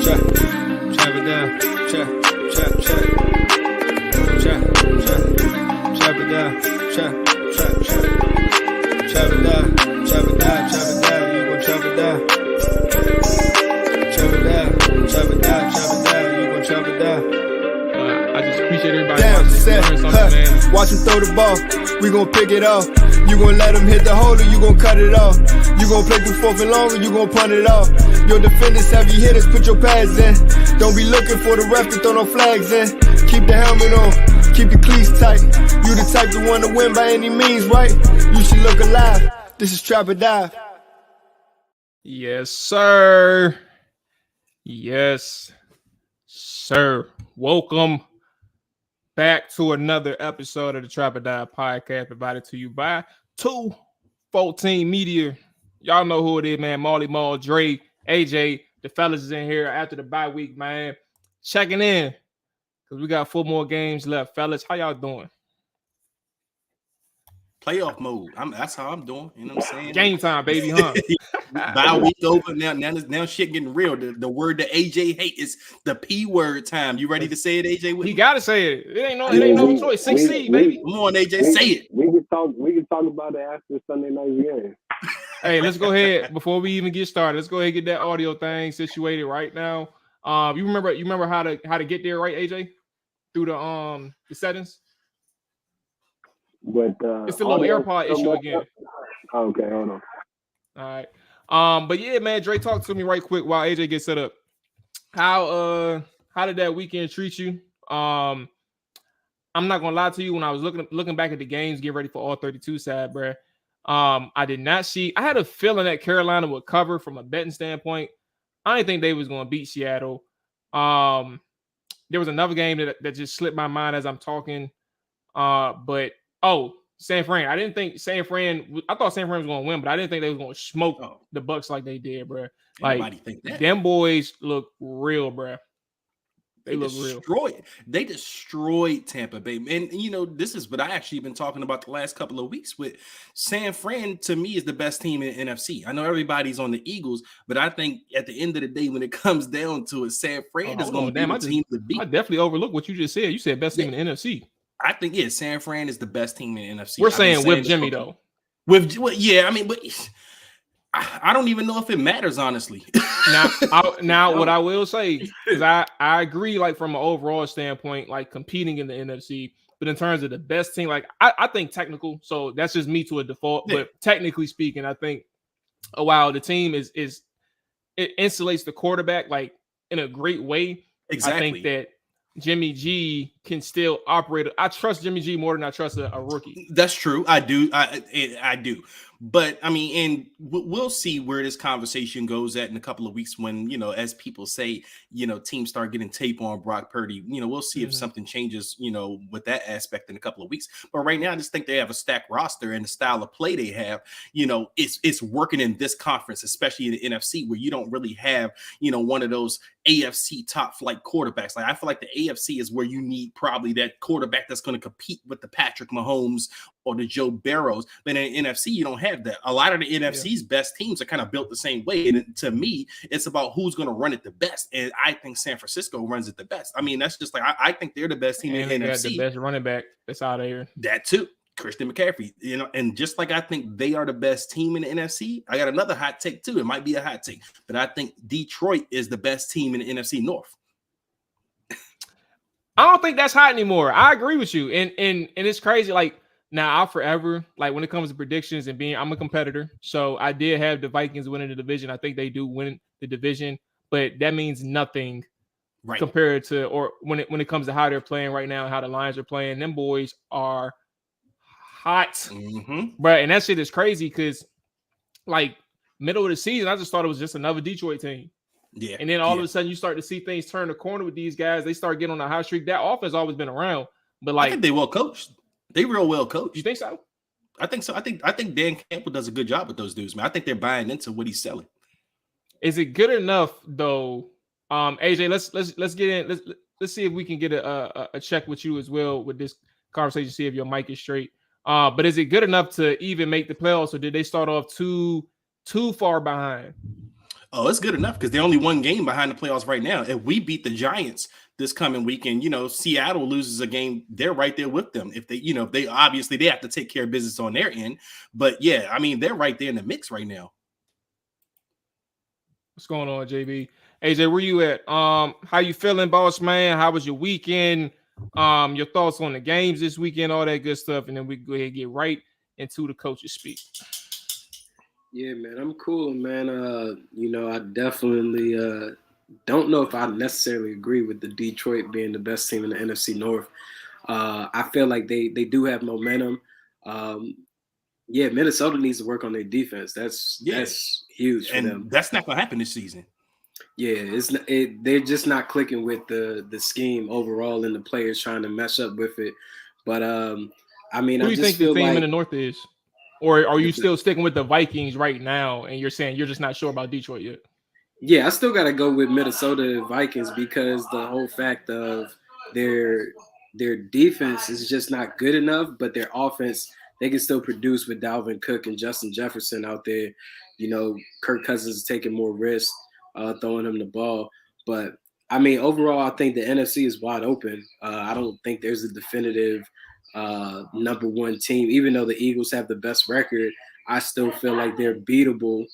Chop it down. Chop it down. Chop it down. You gon' chop it down. Chop it down. You gon' chop it down. I just appreciate everybody watching. Watch him throw the ball. We gon' pick it off. You gon' let him hit the hole or you gon' cut it off. You gon' play through fourth and long or you gon' punt it off. Your defenders, heavy hitters, put your pads in. Don't be looking for the ref to throw no flags in. Keep the helmet on, keep the cleats tight. You the type to want to win by any means, right? You should look alive. This is Trap or Dive. Yes, sir. Yes, sir. Welcome back to another episode of the Trap or Dive podcast, provided to you by 214 Media. Y'all know who it is, man. Mual, Dre, AJ, the fellas is in here after the bye week, man. Checking in because we got 4 more games left. Fellas, how y'all doing? Playoff mode. That's how I'm doing. You know what I'm saying? Game time, baby, huh? Bye week over. Now shit getting real. The word that AJ hate is the P word time. You ready to say it, AJ? He gotta say it. It ain't no choice. 6 seed, baby. Come on, AJ, say it. We can talk about it after Sunday night's game. Hey, let's go ahead before we even get started. Let's go ahead and get that audio thing situated right now. You remember how to get there, right, AJ? Through the settings. But it's the little AirPod issue again. Okay, hold on. All right. But yeah, man, Dre, talk to me right quick while AJ gets set up. How did that weekend treat you? I'm not gonna lie to you. When I was looking back at the games, getting ready for all 32 side, bro. I did not see. I had a feeling that Carolina would cover from a betting standpoint. I didn't think they was gonna beat Seattle. There was another game that just slipped my mind as I'm talking. But San Fran. I didn't think San Fran. I thought San Fran was going to win, but I didn't think they was going to smoke the Bucks like they did, bro. Like think that. Them boys look real, bro. They look real. They destroyed Tampa Bay, and you know this is what I actually been talking about the last couple of weeks. With San Fran, to me, is the best team in the NFC. I know everybody's on the Eagles, but I think at the end of the day, when it comes down to it, San Fran is going to be the team to beat. I definitely overlooked what you just said. You said best team in the NFC. I think San Fran is the best team in the NFC. We're saying with Jimmy though. But I don't even know if it matters, honestly. Now, what I will say is I agree, like from an overall standpoint, like competing in the NFC. But in terms of the best team, like I think technical. So that's just me to a default. Yeah. But technically speaking, I think while the team is it insulates the quarterback like in a great way. Exactly. I think that Jimmy G can still operate. I trust Jimmy G more than I trust a rookie. That's true. I do. I do. But I mean, and we'll see where this conversation goes at in a couple of weeks when, you know, as people say, you know, teams start getting tape on Brock Purdy. You know, we'll see if something changes, you know, with that aspect in a couple of weeks. But right now, I just think they have a stacked roster and the style of play they have, you know, it's working in this conference, especially in the NFC, where you don't really have, you know, one of those AFC top flight quarterbacks. Like I feel like the AFC is where you need probably that quarterback that's going to compete with the Patrick Mahomes or the Joe Burrows. But in the NFC, you don't have that. A lot of the NFC's best teams are kind of built the same way. And to me, it's about who's going to run it the best. And I think San Francisco runs it the best. I mean, that's just like, I think they're the best team in the NFC. The best running back that's out of here. That too. Christian McCaffrey, you know, and just like I think they are the best team in the NFC, I got another hot take too. It might be a hot take, but I think Detroit is the best team in the NFC North. I don't think that's hot anymore. I agree with you. And it's crazy. Like now I'll forever, like when it comes to predictions and I'm a competitor. So I did have the Vikings winning the division. I think they do win the division, but that means nothing compared to, or when it comes to how they're playing right now, how the Lions are playing. Them boys are hot, bro. And that shit is crazy because like middle of the season, I just thought it was just another Detroit team. Yeah. And then all of a sudden you start to see things turn the corner with these guys. They start getting on a hot streak. That offense always been around, but like I think they well coached. They real well coached. You think so? I think so. I think Dan Campbell does a good job with those dudes, man. I think they're buying into what he's selling. Is it good enough though? AJ, let's get in. Let's see if we can get a check with you as well with this conversation. See if your mic is straight. But is it good enough to even make the playoffs, or did they start off too far behind? Oh, it's good enough because they're only one game behind the playoffs right now. If we beat the Giants this coming weekend, Seattle loses a game, they're right there with them. If they obviously they have to take care of business on their end, but yeah, I mean, they're right there in the mix right now. What's going on, JB? AJ, where you at? How you feeling, boss man? How was your weekend? Your thoughts on the games this weekend, all that good stuff, and then we go ahead and get right into the coaches speak. Yeah, man, I'm cool, man. I definitely don't know if I necessarily agree with the Detroit being the best team in the NFC North. I feel like they do have momentum. Minnesota needs to work on their defense. That's huge for them. That's not going to happen this season. Yeah, they're just not clicking with the scheme overall, and the players trying to mesh up with it. But I mean, who do you think the team in the North is? Or are you still sticking with the Vikings right now, and you're saying you're just not sure about Detroit yet? Yeah, I still got to go with Minnesota Vikings because the whole fact of their defense is just not good enough, but their offense, they can still produce with Dalvin Cook and Justin Jefferson out there. Kirk Cousins is taking more risks, throwing him the ball. But, I mean, overall, I think the NFC is wide open. I don't think there's a definitive number one team. Even though the Eagles have the best record, I still feel like they're beatable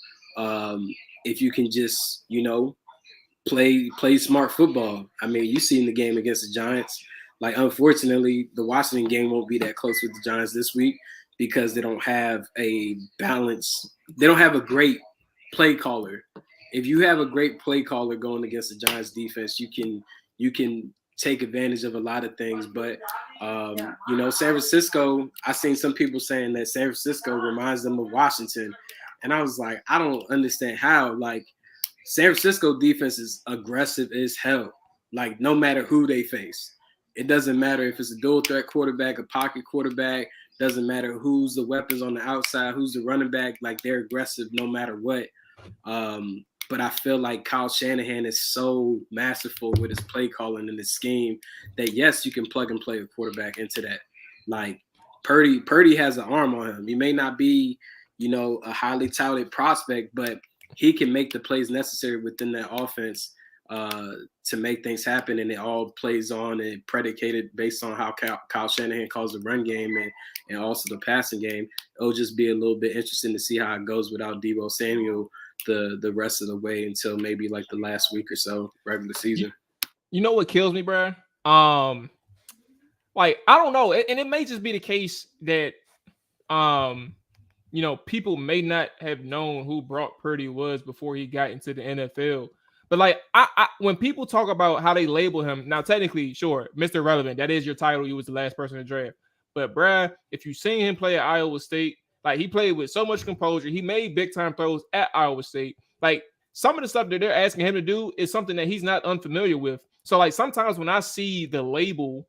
if you can just, play smart football. I mean, you seen the game against the Giants. Like, unfortunately, the Washington game won't be that close with the Giants this week because they don't have a balance. They don't have a great play caller. If you have a great play caller going against the Giants defense, you can take advantage of a lot of things. But, San Francisco, I seen some people saying that San Francisco reminds them of Washington. And I was like, I don't understand how. Like, San Francisco defense is aggressive as hell. Like, no matter who they face. It doesn't matter if it's a dual threat quarterback, a pocket quarterback. Doesn't matter who's the weapons on the outside, who's the running back. Like, they're aggressive no matter what. But I feel like Kyle Shanahan is so masterful with his play calling and his scheme that, yes, you can plug and play a quarterback into that. Like, Purdy has an arm on him. He may not be, a highly touted prospect, but he can make the plays necessary within that offense to make things happen, and it all plays on and predicated based on how Kyle Shanahan calls the run game and also the passing game. It'll just be a little bit interesting to see how it goes without Deebo Samuel the rest of the way until maybe like the last week or so regular season. You know what kills me, bro? Like, I don't know, and it may just be the case that people may not have known who Brock Purdy was before he got into the NFL. But like, I when people talk about how they label him, now technically, sure, Mr. Relevant, that is your title. You was the last person to draft. But bruh, if you've seen him play at Iowa State, like, he played with so much composure. He made big time throws at Iowa State. Like, some of the stuff that they're asking him to do is something that he's not unfamiliar with. So like, sometimes when I see the label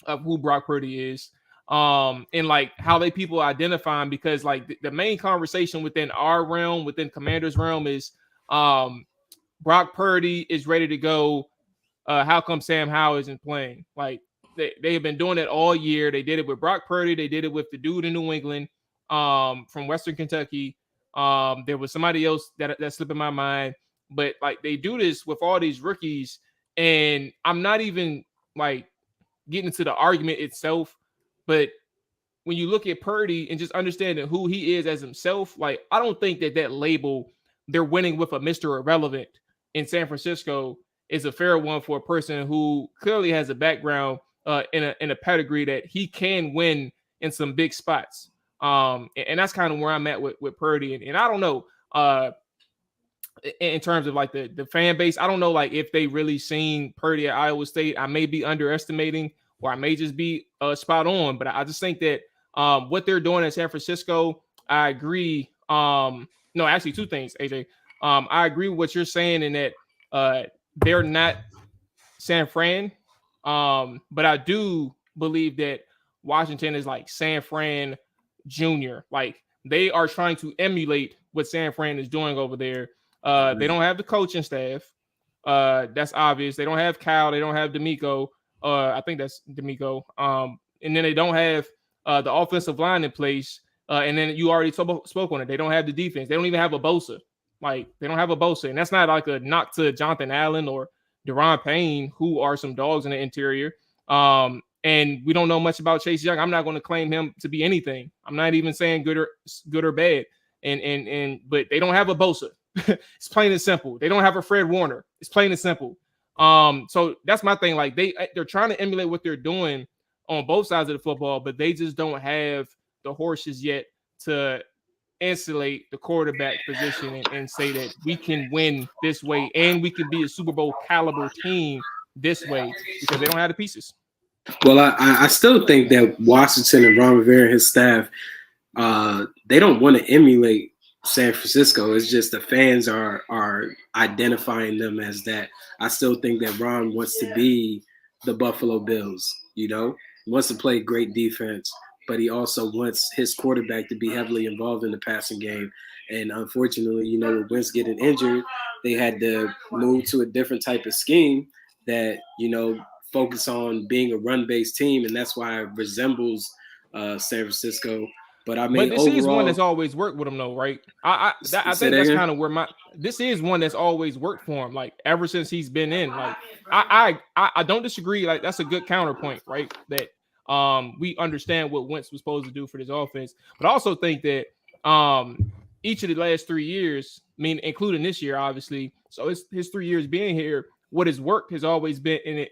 of who Brock Purdy is, and like how people identify him, because like the main conversation within our realm, within Commander's realm, is Brock Purdy is ready to go. How come Sam Howell isn't playing? Like, they have been doing it all year. They did it with Brock Purdy. They did it with the dude in New England from Western Kentucky. There was somebody else that slipped in my mind. But like, they do this with all these rookies. And I'm not even like getting into the argument itself. But when you look at Purdy and just understanding who he is as himself, like, I don't think that label, they're winning with a Mr. Irrelevant in San Francisco, is a fair one for a person who clearly has a background in a pedigree that he can win in some big spots. And that's kind of where I'm at with Purdy. And I don't know, in terms of like the fan base, I don't know, like, if they really seen Purdy at Iowa State. I may be underestimating, or I may just be spot on. But I just think that what they're doing in San Francisco, I agree. No, actually, two things, AJ. I agree with what you're saying in that they're not San Fran. But I do believe that Washington is like San Fran Jr. Like, they are trying to emulate what San Fran is doing over there. They don't have the coaching staff. That's obvious. They don't have Cal. They don't have D'Amico. I think that's D'Amico. And then they don't have the offensive line in place. And then you already spoke on it. They don't have the defense. They don't even have a Bosa. Like, they don't have a Bosa, and that's not like a knock to Jonathan Allen or Deron Payne, who are some dogs in the interior. And we don't know much about Chase Young. I'm not going to claim him to be anything. I'm not even saying good or bad. But they don't have a Bosa. It's plain and simple. They don't have a Fred Warner. It's plain and simple. So that's my thing. Like, they're trying to emulate what they're doing on both sides of the football, but they just don't have the horses yet to insulate the quarterback position and say that we can win this way and we can be a Super Bowl caliber team this way, because they don't have the pieces. Well, I still think that Washington and Ron Rivera and his staff, they don't want to emulate San Francisco. It's just the fans are identifying them as that. I still think that Ron wants to be the Buffalo Bills, you know, he wants to play great defense, but he also wants his quarterback to be heavily involved in the passing game. And unfortunately, you know, with Wentz getting injured, they had to move to a different type of scheme that, you know, focus on being a run-based team, and that's why it resembles San Francisco. But I mean, but this is one that's always worked with him, though, right? I think that's kind of where this is one that's always worked for him, like ever since he's been in. Like, I don't disagree. Like, that's a good counterpoint, right? That we understand what Wentz was supposed to do for this offense, but I also think that each of the last 3 years, I mean, including this year, obviously. So it's his 3 years being here. What has worked has always been in it.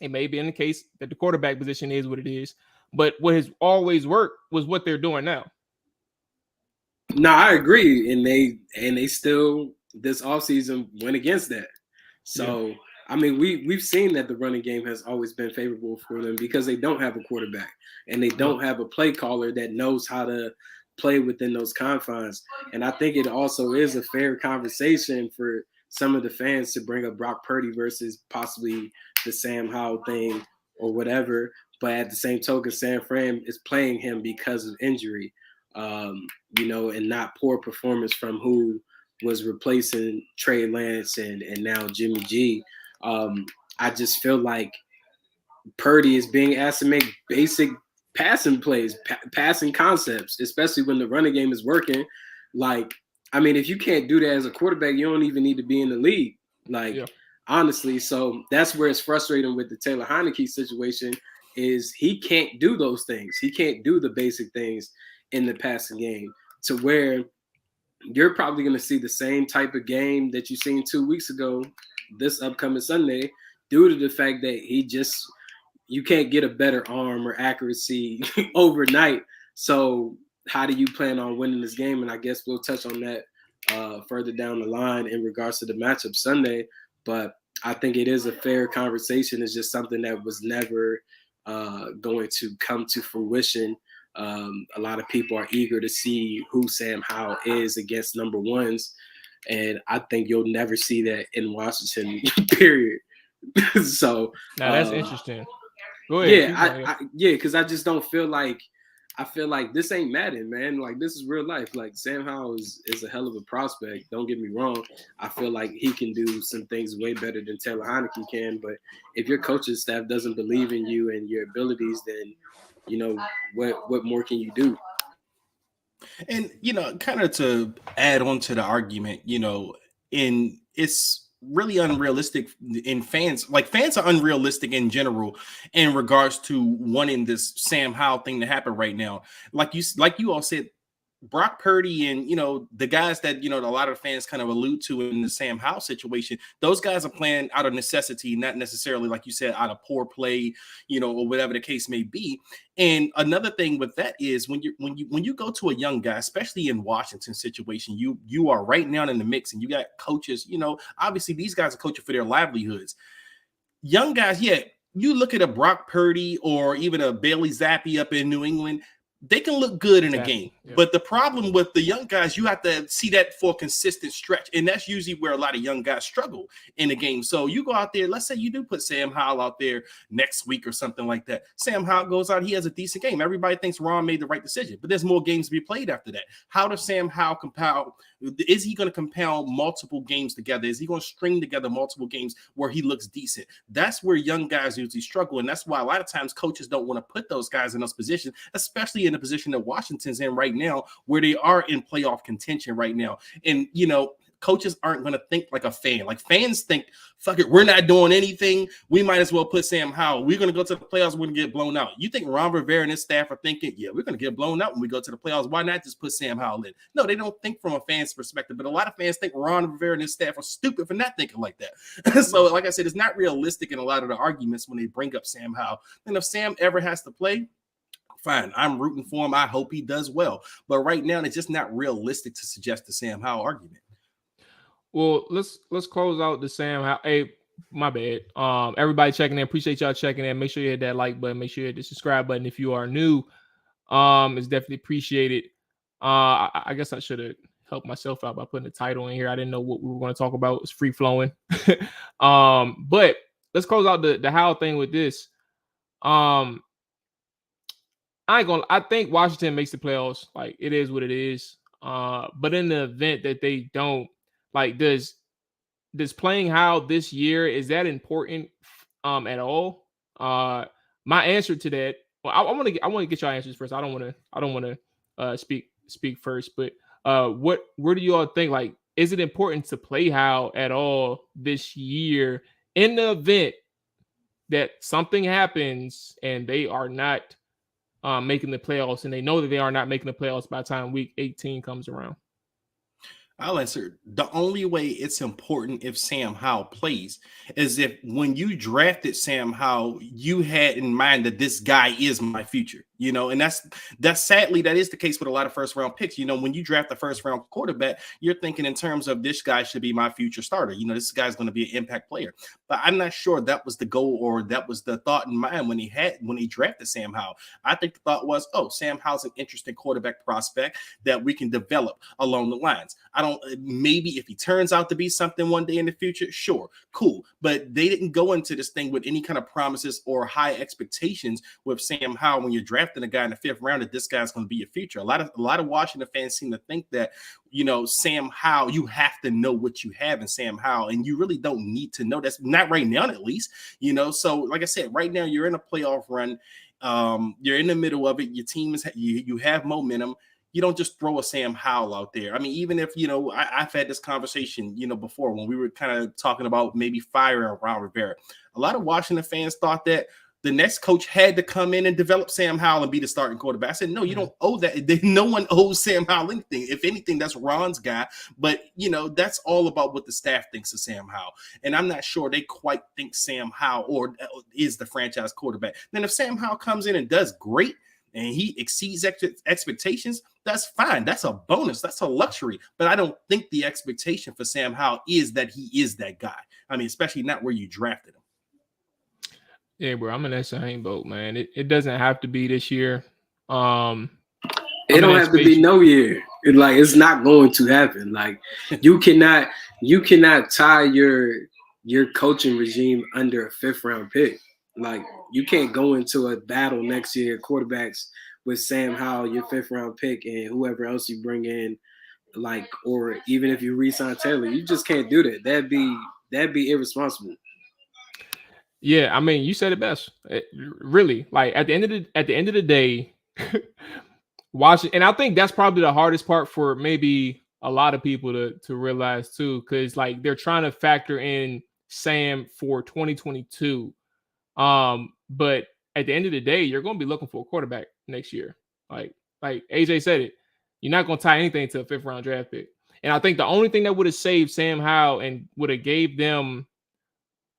It may be in the case that the quarterback position is what it is, but what has always worked was what they're doing now. No, I agree, and they still this offseason went against that. So, yeah. I mean, we've seen that the running game has always been favorable for them because they don't have a quarterback and they don't have a play caller that knows how to play within those confines. And I think it also is a fair conversation for some of the fans to bring up Brock Purdy versus possibly the Sam Howell thing or whatever. But at the same token, San Fran is playing him because of injury, you know, and not poor performance from who was replacing Trey Lance and now Jimmy G. I just feel like Purdy is being asked to make basic passing plays, passing concepts, especially when the running game is working. Like, I mean, if you can't do that as a quarterback, you don't even need to be in the league. Like, yeah. Honestly, so that's where it's frustrating with the Taylor Heinicke situation is he can't do those things. He can't do the basic things in the passing game to where you're probably going to see the same type of game that you seen 2 weeks ago this upcoming Sunday due to the fact that you can't get a better arm or accuracy overnight. So how do you plan on winning this game? And I guess we'll touch on that further down the line in regards to the matchup Sunday. But I think it is a fair conversation. It's just something that was never going to come to fruition. A lot of people are eager to see who Sam Howell is against number ones. And I think you'll never see that in Washington, period. So now that's interesting. Go ahead. Yeah, because I just don't feel like this ain't Madden, man. Like, this is real life. Like, Sam Howell is a hell of a prospect. Don't get me wrong. I feel like he can do some things way better than Taylor Heinicke can. But if your coaching staff doesn't believe in you and your abilities, then, you know, what more can you do? And, you know, kind of to add on to the argument, you know, it's really unrealistic in fans are unrealistic in general in regards to wanting this Sam Howell thing to happen right now. Like you all said, Brock Purdy and, you know, the guys that, you know, a lot of fans kind of allude to in the Sam Howell situation, those guys are playing out of necessity, not necessarily, like you said, out of poor play, you know, or whatever the case may be. And another thing with that is when you go to a young guy, especially in Washington situation, you are right now in the mix and you got coaches, you know, obviously these guys are coaching for their livelihoods. Young guys, yeah, you look at a Brock Purdy or even a Bailey Zappi up in New England, they can look good in a game. Yeah. But the problem with the young guys, you have to see that for a consistent stretch. And that's usually where a lot of young guys struggle in the game. So you go out there, let's say you do put Sam Howell out there next week or something like that. Sam Howell goes out, he has a decent game. Everybody thinks Ron made the right decision, but there's more games to be played after that. How does Sam Howell compile? Is he going to compile multiple games together? Is he going to string together multiple games where he looks decent? That's where young guys usually struggle. And that's why a lot of times coaches don't want to put those guys in those positions, especially in the position that Washington's in right right now where they are in playoff contention right now. And, coaches aren't going to think like a fan. Like fans think, fuck it, we're not doing anything. We might as well put Sam Howell. We're going to go to the playoffs. We're going to get blown out. You think Ron Rivera and his staff are thinking, yeah, we're going to get blown out when we go to the playoffs. Why not just put Sam Howell in? No, they don't think from a fan's perspective. But a lot of fans think Ron Rivera and his staff are stupid for not thinking like that. So, like I said, it's not realistic in a lot of the arguments when they bring up Sam Howell. And if Sam ever has to play, fine, I'm rooting for him. I hope he does well. But right now, it's just not realistic to suggest the Sam Howell argument. Well, let's close out the Sam Howell. Hey, my bad. Everybody checking in. Appreciate y'all checking in. Make sure you hit that like button. Make sure you hit the subscribe button if you are new. It's definitely appreciated. I guess I should have helped myself out by putting the title in here. I didn't know what we were going to talk about. It's free flowing. But let's close out the Howell thing with this. I think Washington makes the playoffs. Like, it is what it is. But in the event that they don't, like, does playing Howell this year, is that important at all? My answer to that, well, I want to get your answers first. I don't want to speak first, but where do you all think, like, is it important to play Howell at all this year in the event that something happens and they are not making the playoffs, and they know that they are not making the playoffs by the time week 18 comes around? I'll answer. The only way it's important if Sam Howell plays is if when you drafted Sam Howell, you had in mind that this guy is my future, and that's sadly, that is the case with a lot of first round picks. When you draft the first round quarterback, you're thinking in terms of this guy should be my future starter. This guy's going to be an impact player. But I'm not sure that was the goal or that was the thought in mind when he drafted Sam Howell. I think the thought was, Sam Howell's an interesting quarterback prospect that we can develop along the lines. Maybe if he turns out to be something one day in the future, sure, cool. But they didn't go into this thing with any kind of promises or high expectations with Sam Howell when you're drafting a guy in the 5th round that this guy's going to be your future. A lot of Washington fans seem to think that, Sam Howell, you have to know what you have in Sam Howell, and you really don't need to know. That's not right now, at least, So like I said, right now you're in a playoff run. You're in the middle of it. Your team you have momentum. You don't just throw a Sam Howell out there. I mean, even if, I've had this conversation, before when we were kind of talking about maybe firing Ron Rivera. A lot of Washington fans thought that the next coach had to come in and develop Sam Howell and be the starting quarterback. I said, no, you don't owe that. No one owes Sam Howell anything. If anything, that's Ron's guy. But, that's all about what the staff thinks of Sam Howell. And I'm not sure they quite think Sam Howell or is the franchise quarterback. Then if Sam Howell comes in and does great, and he exceeds expectations, that's fine. That's a bonus. That's a luxury. But I don't think the expectation for Sam Howell is that he is that guy. I mean, especially not where you drafted him. Yeah, bro, I'm in that same boat, man. It doesn't have to be this year. It don't have to be no year. It's not going to happen. Like, you cannot tie your coaching regime under a 5th round pick. Like, you can't go into a battle next year, quarterbacks, with Sam Howell, your 5th round pick, and whoever else you bring in, like, or even if you re-sign Taylor, you just can't do that. That'd be irresponsible. Yeah, I mean, you said it best. Really, like, at the end of the day, Washington, and I think that's probably the hardest part for maybe a lot of people to realize too, because, like, they're trying to factor in Sam for 2022. But at the end of the day, you're going to be looking for a quarterback next year. Like AJ said it, you're not going to tie anything to a 5th round draft pick. And I think the only thing that would have saved Sam Howell and would have gave them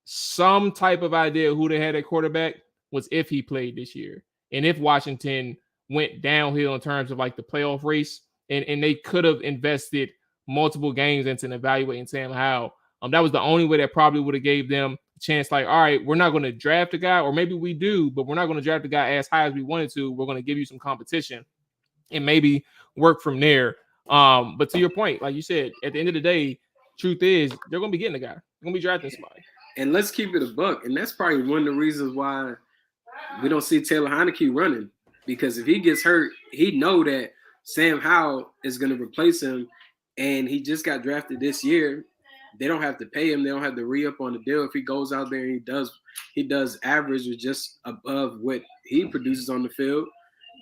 some type of idea who they had at quarterback was if he played this year. And if Washington went downhill in terms of, like, the playoff race, and they could have invested multiple games into evaluating Sam Howell. That was the only way that probably would have gave them a chance. Like, all right, we're not going to draft a guy, or maybe we do, but we're not going to draft a guy as high as we wanted to. We're going to give you some competition and maybe work from there. But to your point, like you said, at the end of the day, truth is they're going to be getting a guy. They're going to be drafting somebody. And let's keep it a buck. And that's probably one of the reasons why we don't see Taylor Heinicke running. Because if he gets hurt, he know that Sam Howell is going to replace him. And he just got drafted this year. They don't have to pay him. They don't have to re-up on the deal. If he goes out there and he does average or just above what he produces on the field,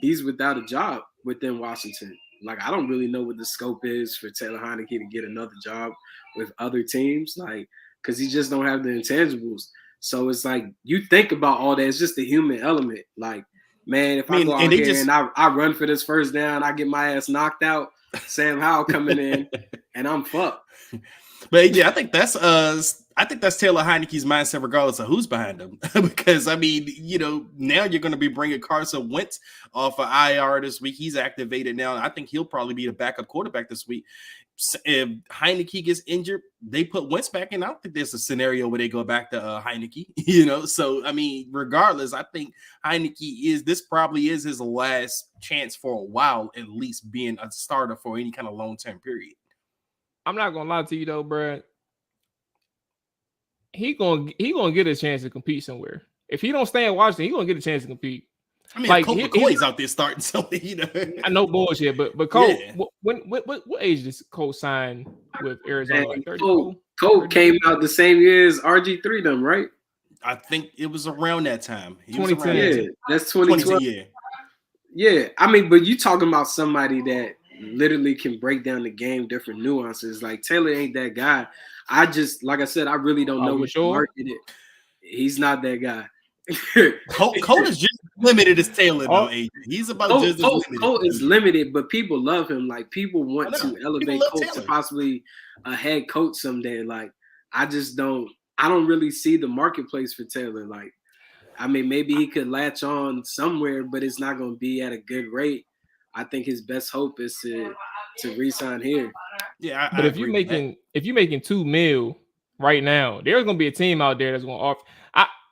he's without a job within Washington. Like, I don't really know what the scope is for Taylor Heinicke to get another job with other teams, like, because he just don't have the intangibles. So it's like, you think about all that. It's just the human element. Like, man, if I go out here and I run for this first down, I get my ass knocked out, Sam Howell coming in, and I'm fucked. But yeah, I think that's Taylor Heinicke's mindset, regardless of who's behind him. Because I mean, now you're going to be bringing Carson Wentz off of IR this week. He's activated now. I think he'll probably be the backup quarterback this week. If Heinicke gets injured, they put Wentz back in. I don't think there's a scenario where they go back to Heinicke. So I mean, regardless, I think this probably is his last chance for a while, at least being a starter for any kind of long-term period. I'm not gonna lie to you though, bro. He gonna get a chance to compete somewhere. If he don't stay in Washington, he gonna get a chance to compete. I mean, like, Colt McCoy's out there starting, so I know bullshit, but Colt, what age does Colt sign with Arizona? Like 32? Colt came out the same year as RG3 them, right? I think it was around that time. 2010. Yeah, that's 2012. Yeah, I mean, but you talking about somebody that literally can break down the game, different nuances. Like, Taylor ain't that guy. I just, like I said, I really don't know what the market is. He's not that guy. Colt is just as limited as Taylor, though. AJ. He's about just as limited. Colt is limited, but people love him. Like, people want to elevate Colt to possibly a head coach someday. Like, I don't really see the marketplace for Taylor. Like, I mean, maybe he could latch on somewhere, but it's not going to be at a good rate. I think his best hope is to re-sign here. Yeah, but if you're making $2 million right now, there's gonna be a team out there that's gonna offer.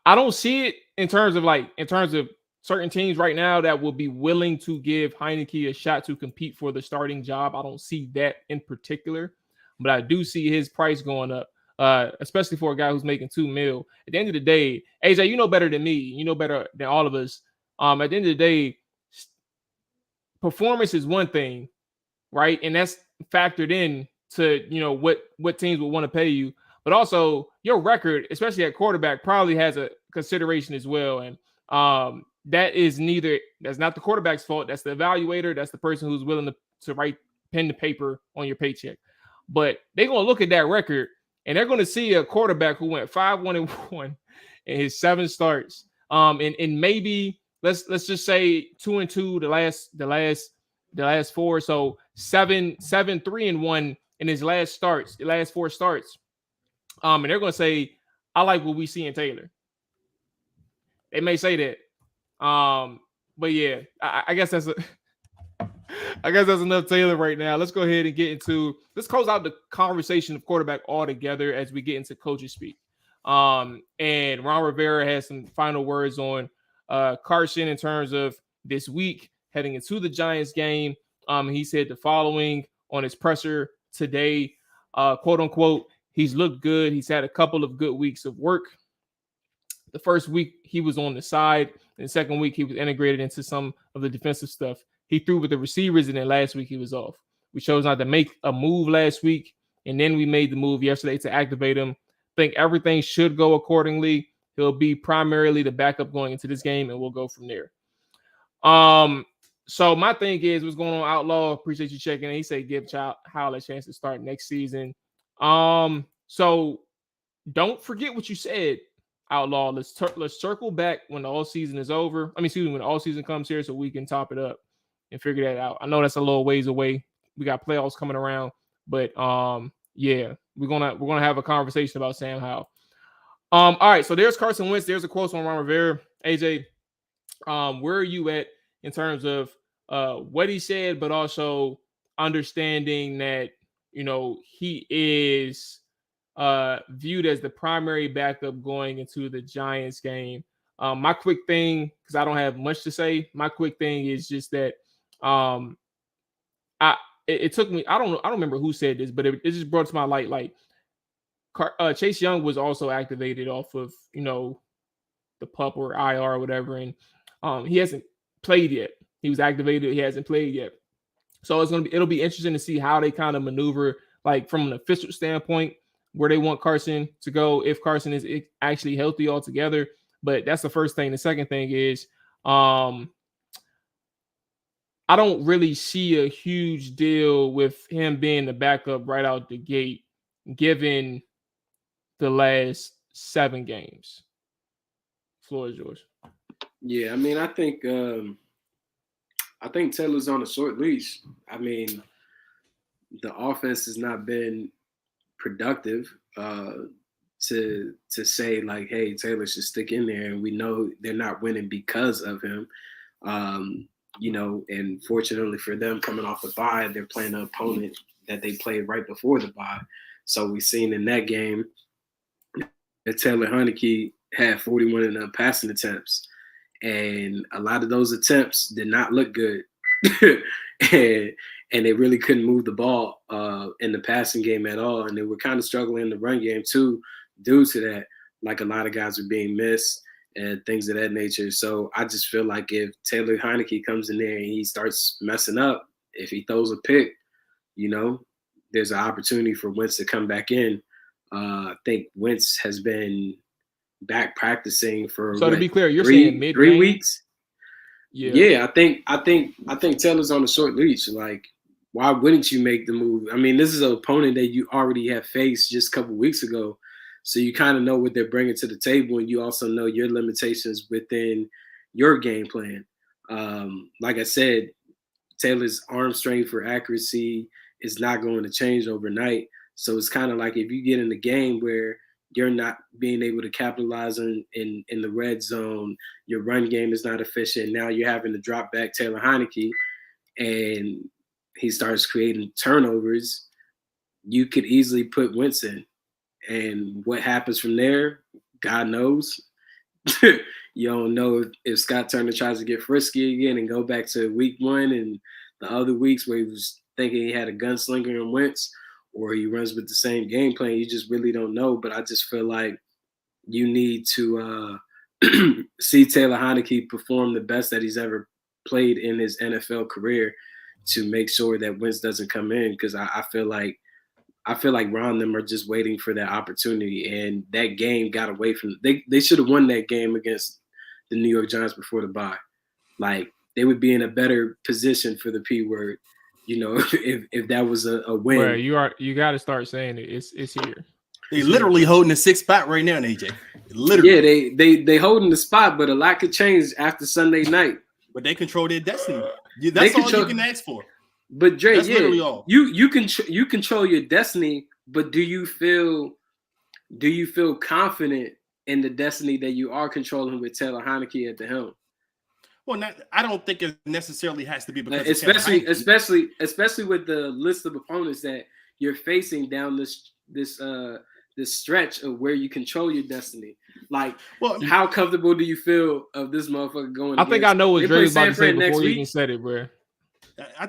I don't see it in terms of certain teams right now that will be willing to give Heinicke a shot to compete for the starting job. I don't see that in particular, but I do see his price going up, especially for a guy who's making $2 million. At the end of the day, AJ, you know better than me. You know better than all of us. At the end of the day, performance is one thing, right? And that's factored in to, what teams would want to pay you. But also your record, especially at quarterback, probably has a consideration as well. And that's not the quarterback's fault. That's the evaluator. That's the person who's willing to write pen to paper on your paycheck. But they're going to look at that record and they're going to see a quarterback who went 5-1-1 in his 7 starts. And maybe let's just say 2-2 the last 4. So 7-3-1 in his last 4 starts. And they're gonna say, I like what we see in Taylor. They may say that. But yeah, I guess that's enough Taylor right now. Let's go ahead and let's close out the conversation of quarterback altogether as we get into coaches speak. And Ron Rivera has some final words on Carson in terms of this week heading into the Giants game. He said the following on his presser today, quote unquote, he's looked good. He's had a couple of good weeks of work. The first week he was on the side, and the second week he was integrated into some of the defensive stuff. He threw with the receivers, and then last week he was off. We chose not to make a move last week, and then we made the move yesterday to activate him. Think everything should go accordingly. He'll be primarily the backup going into this game, and we'll go from there. So my thing is, what's going on, Outlaw? Appreciate you checking in. He said give Howell a chance to start next season. So don't forget what you said, Outlaw. Let's circle back when the all season is over. When the all season comes here, so we can top it up and figure that out. I know that's a little ways away. We got playoffs coming around, but yeah, we're gonna have a conversation about Sam Howell. All right, so there's Carson Wentz. There's a quote from Ron Rivera. AJ, where are you at in terms of what he said, but also understanding that he is viewed as the primary backup going into the Giants game? My quick thing, because I don't have much to say, my quick thing is just that it took me. I don't remember who said this, but it just brought to my light. Like Chase Young was also activated off of the PUP or IR or whatever, and he hasn't played yet. He was activated. He hasn't played yet. So it'll be interesting to see how they kind of maneuver, like from an official standpoint, where they want Carson to go if Carson is actually healthy altogether. But that's the first thing. The second thing is, I I don't really see a huge deal with him being the backup right out the gate, given the last 7 games. Floor is yours. Yeah, I mean, I think Taylor's on a short leash. I mean, the offense has not been productive to say like, hey, Taylor should stick in there, and we know they're not winning because of him. And fortunately for them, coming off the bye, they're playing an opponent that they played right before the bye. So we've seen in that game that Taylor Heinicke had 41 in the passing attempts, and a lot of those attempts did not look good. and they really couldn't move the ball in the passing game at all. And they were kind of struggling in the run game too, due to that. Like a lot of guys were being missed and things of that nature. So I just feel like if Taylor Heinicke comes in there and he starts messing up, if he throws a pick, there's an opportunity for Wentz to come back in. I think Wentz has been back practicing for to be clear, you're saying mid-game? 3 weeks. Yeah, I think Taylor's on a short leash. Like, why wouldn't you make the move? I mean, this is an opponent that you already have faced just a couple weeks ago, so you kind of know what they're bringing to the table, and you also know your limitations within your game plan. Like I said, Taylor's arm strength for accuracy is not going to change overnight. So it's kind of like if you get in a game where you're not being able to capitalize in the red zone, your run game is not efficient. Now you're having to drop back Taylor Heinicke, and he starts creating turnovers. You could easily put Wentz in. And what happens from there, God knows. You don't know if Scott Turner tries to get frisky again and go back to week 1 and the other weeks where he was thinking he had a gunslinger in Wentz, or he runs with the same game plan. You just really don't know. But I just feel like you need to see Taylor Heinicke perform the best that he's ever played in his NFL career to make sure that Wentz doesn't come in, because I feel like Ron and them are just waiting for that opportunity, and that game got away from them. They should have won that game against the New York Giants before the bye. Like, they would be in a better position for the P word, if that was a win. Well, you got to start saying it. It's here. They literally holding the 6th spot right now, AJ. Literally. Yeah, they holding the spot, but a lot could change after Sunday night. But they control their destiny. That's all you can ask for. But Dre, that's literally all. You control your destiny, but do you feel confident in the destiny that you are controlling with Taylor Heinicke at the helm? Well, I don't think it necessarily has to be because especially with the list of opponents that you're facing down this stretch of where you control your destiny. Like, how comfortable do you feel of this motherfucker going? I think I know what Dre's about to say before you even said it, bro.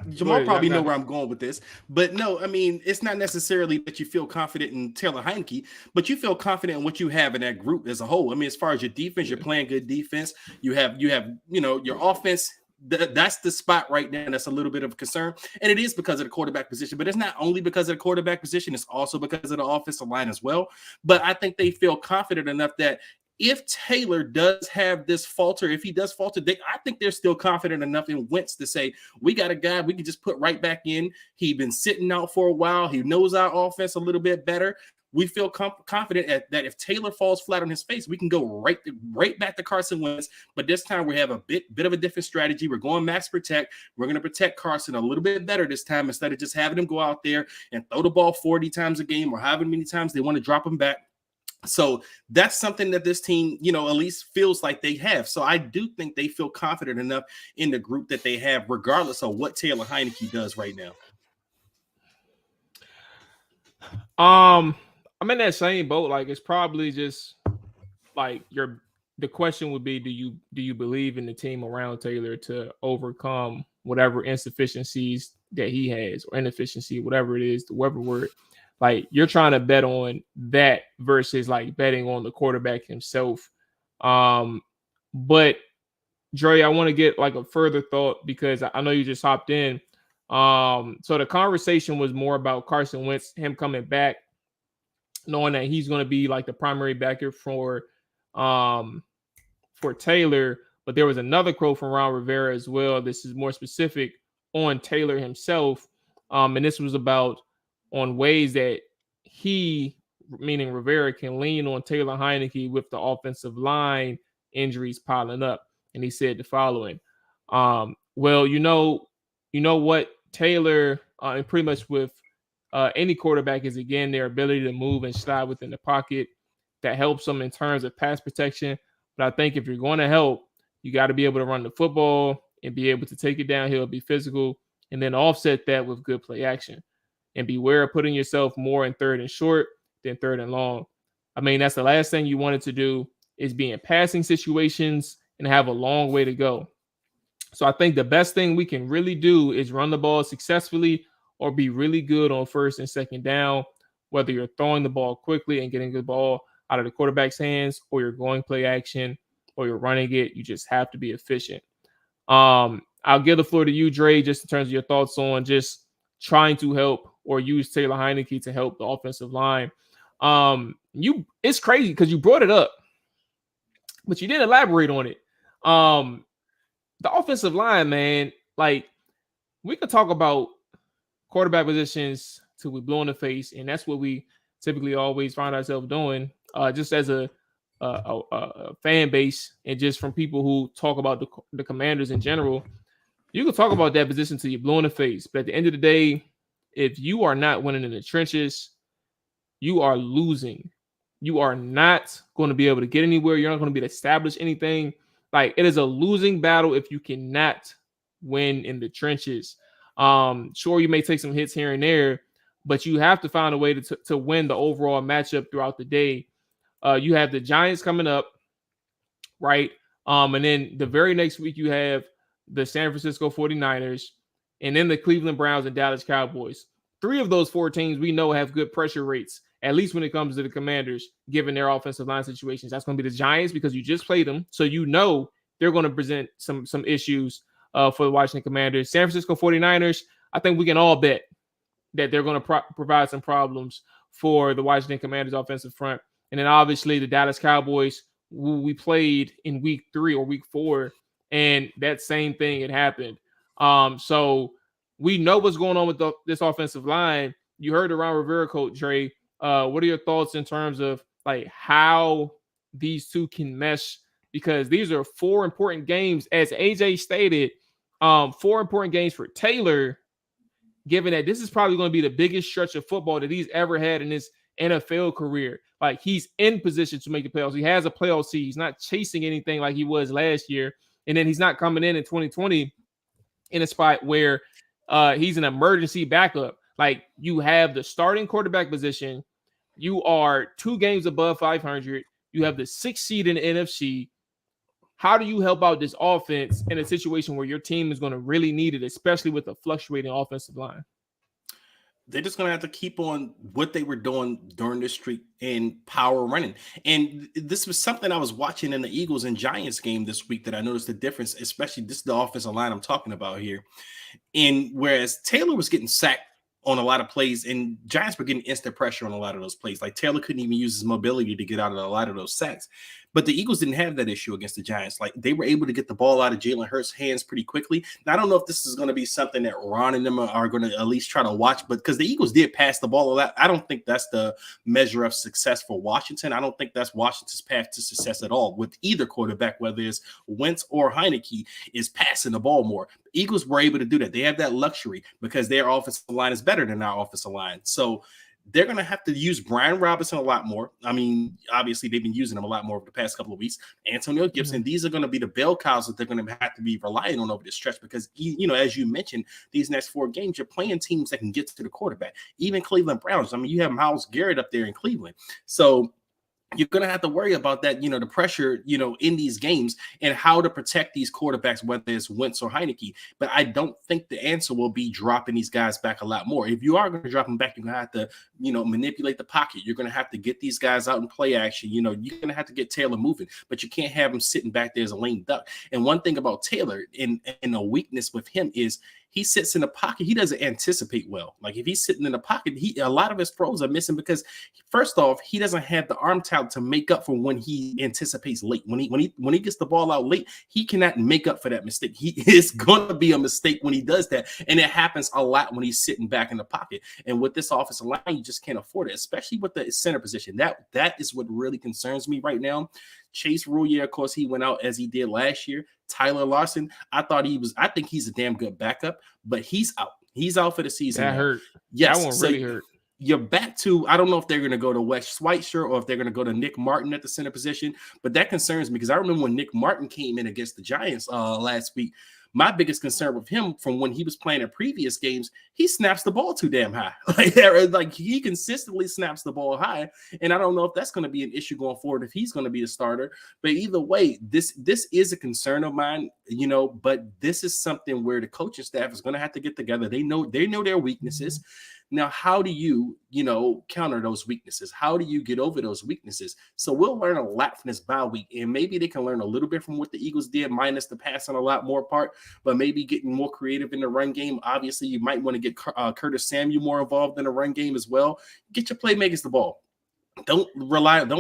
Jamal probably know where I'm going with this, but no, I mean, it's not necessarily that you feel confident in Taylor Heinicke, but you feel confident in what you have in that group as a whole. I mean, as far as your defense, you're playing good defense. You have your offense. That's the spot right now. That's a little bit of a concern, and it is because of the quarterback position. But it's not only because of the quarterback position; it's also because of the offensive line as well. But I think they feel confident enough that if Taylor does have this falter, if he does falter, I think they're still confident enough in Wentz to say, we got a guy we can just put right back in. He's been sitting out for a while. He knows our offense a little bit better. We feel confident that if Taylor falls flat on his face, we can go right back to Carson Wentz. But this time we have a bit of a different strategy. We're going max protect. We're going to protect Carson a little bit better this time instead of just having him go out there and throw the ball 40 times a game or however many times they want to drop him back. So that's something that this team, at least feels like they have. So I do think they feel confident enough in the group that they have, regardless of what Taylor Heinicke does right now. I'm in that same boat. Like, it's probably just like the question would be, do you believe in the team around Taylor to overcome whatever insufficiencies that he has, or inefficiency, whatever it is, whatever word. Like, you're trying to bet on that versus like betting on the quarterback himself. But Dre, I want to get like a further thought, because I know you just hopped in. So the conversation was more about Carson Wentz, him coming back, knowing that he's going to be like the primary backer for Taylor. But there was another quote from Ron Rivera as well. This is more specific on Taylor himself. And this was about on ways that he, meaning Rivera, can lean on Taylor Heinicke with the offensive line injuries piling up. And he said the following. Well, you know what, Taylor, and pretty much with any quarterback, is again their ability to move and slide within the pocket. That helps them in terms of pass protection. But I think if you're going to help, you got to be able to run the football and be able to take it downhill, be physical, and then offset that with good play action. And beware of putting yourself more in third and short than third and long. I mean, that's the last thing you wanted to do, is be in passing situations and have a long way to go. So I think the best thing we can really do is run the ball successfully or be really good on first and second down, whether you're throwing the ball quickly and getting the ball out of the quarterback's hands, or you're going play action, or you're running it. You just have to be efficient. I'll give the floor to you, Dre, just in terms of your thoughts on just trying to help or use Taylor Heinicke to help the offensive line. It's crazy because you brought it up, but you didn't elaborate on it. The offensive line, man, like, we could talk about quarterback positions till we blow in the face, and that's what we typically always find ourselves doing, just as a fan base, and just from people who talk about the Commanders in general. You can talk about that position till you blow in the face, but at the end of the day, if you are not winning in the trenches, you are losing. You are not going to be able to get anywhere. You're not going to be able to establish anything. Like, it is a losing battle if you cannot win in the trenches. Sure, you may take some hits here and there, but you have to find a way to win the overall matchup throughout the day. You have the Giants coming up, right? And then the very next week you have the San Francisco 49ers, and then the Cleveland Browns and Dallas Cowboys. 3 of those 4 teams we know have good pressure rates, at least when it comes to the Commanders, given their offensive line situations. That's going to be the Giants because you just played them, so you know they're going to present some issues for the Washington Commanders. San Francisco 49ers, I think we can all bet that they're going to provide some problems for the Washington Commanders offensive front. And then obviously the Dallas Cowboys, who we played in week 3 or week 4, and that same thing had happened. So we know what's going on with this offensive line. You heard the Ron Rivera quote, Dre. What are your thoughts in terms of like how these two can mesh? Because these are 4 important games, as AJ stated, 4 important games for Taylor, given that this is probably going to be the biggest stretch of football that he's ever had in his NFL career. Like, he's in position to make the playoffs. He has a playoff seed. He's not chasing anything like he was last year. And then he's not coming in 2020 in a spot where he's an emergency backup. Like, you have the starting quarterback position. You are 2 games above 500. You have the 6th seed in the NFC. How do you help out this offense in a situation where your team is going to really need it, especially with a fluctuating offensive line? They're just going to have to keep on what they were doing during this streak in power running. And this was something I was watching in the Eagles and Giants game this week that I noticed the difference, especially this is the offensive line I'm talking about here. And whereas Taylor was getting sacked on a lot of plays, and Giants were getting instant pressure on a lot of those plays. Like, Taylor couldn't even use his mobility to get out of a lot of those sacks. But the Eagles didn't have that issue against the Giants. Like, they were able to get the ball out of Jalen Hurts' hands pretty quickly. Now, I don't know if this is going to be something that Ron and them are going to at least try to watch, but because the Eagles did pass the ball a lot, I don't think that's the measure of success for Washington. I don't think that's Washington's path to success at all with either quarterback, whether it's Wentz or Heinicke, is passing the ball more. Eagles were able to do that. They have that luxury because their offensive line is better than our offensive line. So they're going to have to use Brian Robinson a lot more. I mean, obviously, they've been using him a lot more over the past couple of weeks. Antonio Gibson, these are going to be the bell cows that they're going to have to be relying on over this stretch because, you know, as you mentioned, these next 4 games, you're playing teams that can get to the quarterback. Even Cleveland Browns. I mean, you have Myles Garrett up there in Cleveland. So you're going to have to worry about that, you know, the pressure, you know, in these games and how to protect these quarterbacks, whether it's Wentz or Heinicke. But I don't think the answer will be dropping these guys back a lot more. If you are going to drop them back, you're going to have to, you know, manipulate the pocket. You're going to have to get these guys out in play action. You know, you're going to have to get Taylor moving, but you can't have him sitting back there as a lame duck. And one thing about Taylor and a weakness with him is he sits in the pocket, he doesn't anticipate well. Like if he's sitting in the pocket, a lot of his throws are missing because first off, he doesn't have the arm talent to make up for when he anticipates late. When he gets the ball out late, he cannot make up for that mistake. It's going to be a mistake when he does that, and it happens a lot when he's sitting back in the pocket. And with this offensive line, you just can't afford it, especially with the center position. That is what really concerns me right now. Chase Roullier, of course, he went out as he did last year. Tyler Larson, I think he's a damn good backup, but he's out. He's out for the season. That hurt. Yes, that one really hurt. You're back to, I don't know if they're going to go to Wes Schweitzer or if they're going to go to Nick Martin at the center position, but that concerns me because I remember when Nick Martin came in against the Giants last week. My biggest concern with him from when he was playing in previous games, he snaps the ball too damn high. Like he consistently snaps the ball high. And I don't know if that's going to be an issue going forward if he's going to be a starter. But either way, this is a concern of mine, but this is something where the coaching staff is going to have to get together. They know their weaknesses. Now, how do you, counter those weaknesses? How do you get over those weaknesses? So we'll learn a lot from this bye week, and maybe they can learn a little bit from what the Eagles did, minus the passing a lot more part, but maybe getting more creative in the run game. Obviously, you might want to get Curtis Samuel more involved in the run game as well. Get your playmakers the ball. Don't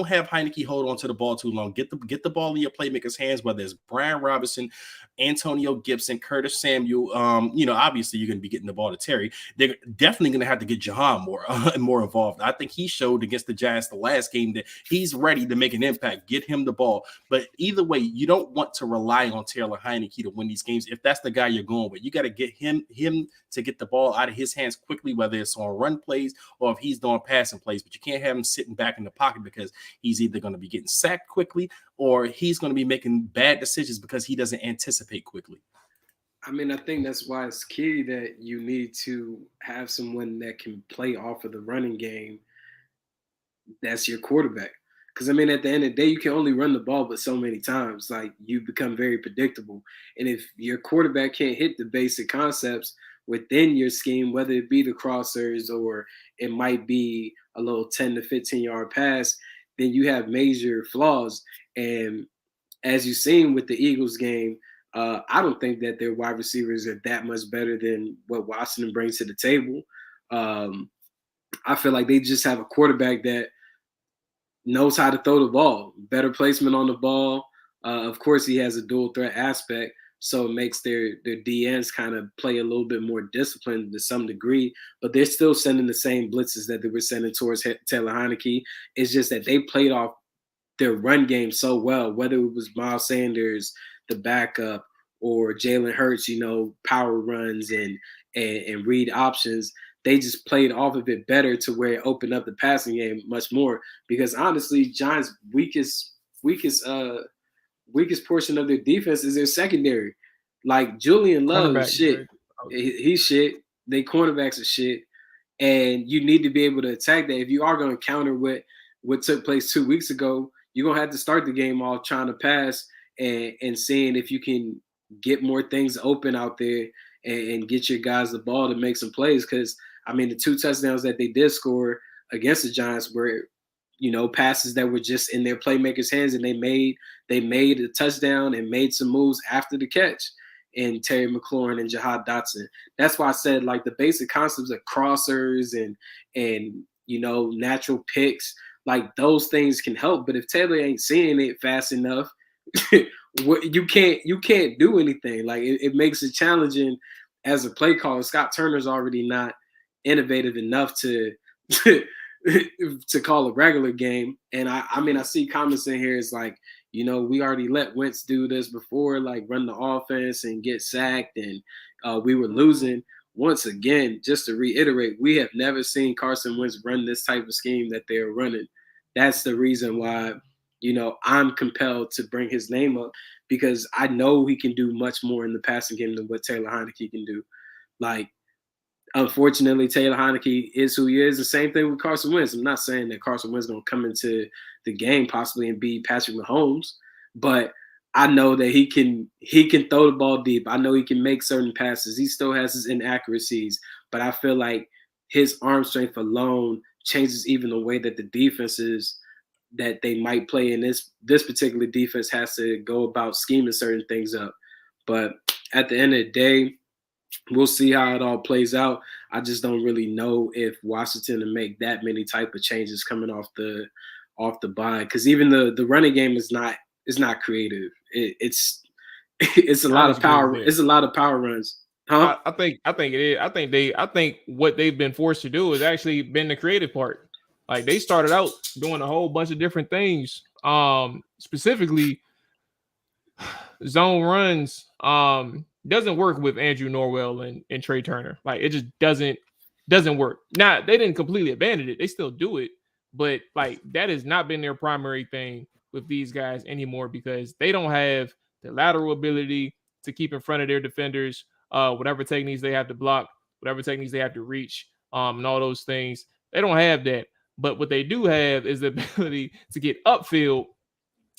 have Heinicke hold on to the ball too long. Get the ball in your playmakers' hands, whether it's Brian Robinson, Antonio Gibson, Curtis Samuel. Obviously you're going to be getting the ball to Terry. They're definitely going to have to get Jahan more involved. I think he showed against the Giants the last game that he's ready to make an impact. Get him the ball. But either way, you don't want to rely on Taylor Heinicke to win these games. If that's the guy you're going with, you got to get him to get the ball out of his hands quickly, whether it's on run plays or if he's doing passing plays. But you can't have him sitting back in the pocket because he's either going to be getting sacked quickly or he's going to be making bad decisions because he doesn't anticipate quickly. I mean, I think that's why it's key that you need to have someone that can play off of the running game. That's your quarterback. Because, I mean, at the end of the day, you can only run the ball but so many times. Like, you become very predictable. And if your quarterback can't hit the basic concepts within your scheme, whether it be the crossers or it might be a little 10 to 15-yard pass, then you have major flaws. And as you've seen with the Eagles game, I don't think that their wide receivers are that much better than what Washington brings to the table. I feel like they just have a quarterback that knows how to throw the ball, better placement on the ball. Of course, he has a dual threat aspect, so it makes their DNs kind of play a little bit more disciplined to some degree, but they're still sending the same blitzes that they were sending towards Taylor Heinicke. It's just that they played off their run game so well, whether it was Miles Sanders, the backup, or Jalen Hurts, power runs and read options. They just played off of it better to where it opened up the passing game much more. Because honestly, Giants' weakest portion of their defense is their secondary. Like Julian Love is shit. He's shit. They cornerbacks are shit. And you need to be able to attack that. If you are going to counter what took place 2 weeks ago, you're going to have to start the game off trying to pass and seeing if you can get more things open out there and get your guys the ball to make some plays. Because, I mean, the 2 touchdowns that they did score against the Giants were, passes that were just in their playmakers' hands, and they made a touchdown and made some moves after the catch. And Terry McLaurin and Jahad Dotson. That's why I said, like, the basic concepts of crossers and natural picks, like those things can help. But if Taylor ain't seeing it fast enough, you can't do anything. Like it makes it challenging as a play caller. Scott Turner's already not innovative enough to call a regular game. And I see comments in here. It's like, we already let Wentz do this before, like run the offense and get sacked, and we were losing. Once again, just to reiterate, we have never seen Carson Wentz run this type of scheme that they're running. That's the reason why, I'm compelled to bring his name up, because I know he can do much more in the passing game than what Taylor Heinicke can do. Like, unfortunately, Taylor Heinicke is who he is. The same thing with Carson Wentz. I'm not saying that Carson Wentz is going to come into the game possibly and be Patrick Mahomes, but I know that he can throw the ball deep. I know he can make certain passes. He still has his inaccuracies, but I feel like his arm strength alone changes even the way that the defenses that they might play in this particular defense has to go about scheming certain things up. But at the end of the day, we'll see how it all plays out. I just don't really know if Washington will make that many type of changes coming off the bye, because even the running game is not creative. It's a lot of power. It's a lot of power runs. Huh? I think it is. I think what they've been forced to do has actually been the creative part. Like they started out doing a whole bunch of different things. Specifically zone runs doesn't work with Andrew Norwell and Trey Turner. Like it just doesn't work. Now they didn't completely abandon it. They still do it, but like that has not been their primary thing with these guys anymore because they don't have the lateral ability to keep in front of their defenders, whatever techniques they have to block, whatever techniques they have to reach, and all those things. They don't have that. But what they do have is the ability to get upfield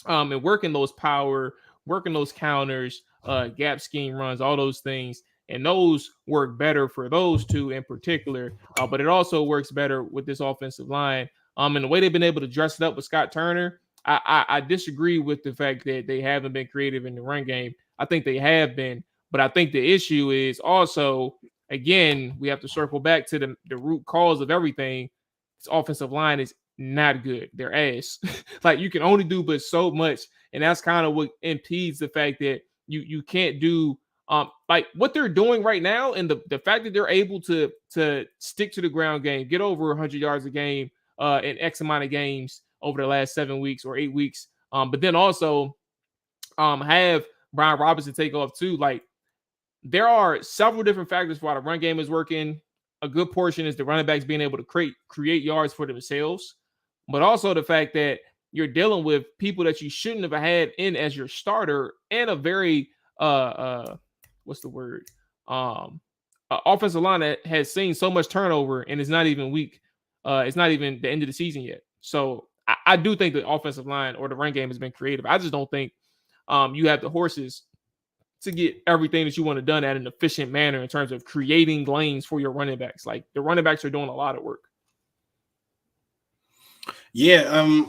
and working those power, working those counters, gap scheme runs, all those things. And those work better for those two in particular. But it also works better with this offensive line. And the way they've been able to dress it up with Scott Turner, I disagree with the fact that they haven't been creative in the run game. I think they have been. But I think the issue is also, again, we have to circle back to the root cause of everything. This offensive line is not good. They're ass. Like you can only do but so much. And that's kind of what impedes the fact that you can't do like what they're doing right now. And the fact that they're able to stick to the ground game, get over 100 yards a game in X amount of games over the last 7 weeks or 8 weeks. But then also have Brian Robinson take off too. Like there are several different factors for why the run game is working. A good portion is the running backs being able to create yards for themselves, but also the fact that you're dealing with people that you shouldn't have had in as your starter and a very what's the word? Offensive line that has seen so much turnover and it's not even week. It's not even the end of the season yet. So I do think the offensive line or the run game has been creative. I just don't think you have the horses to get everything that you want to done at an efficient manner in terms of creating lanes for your running backs. Like the running backs are doing a lot of work. Yeah,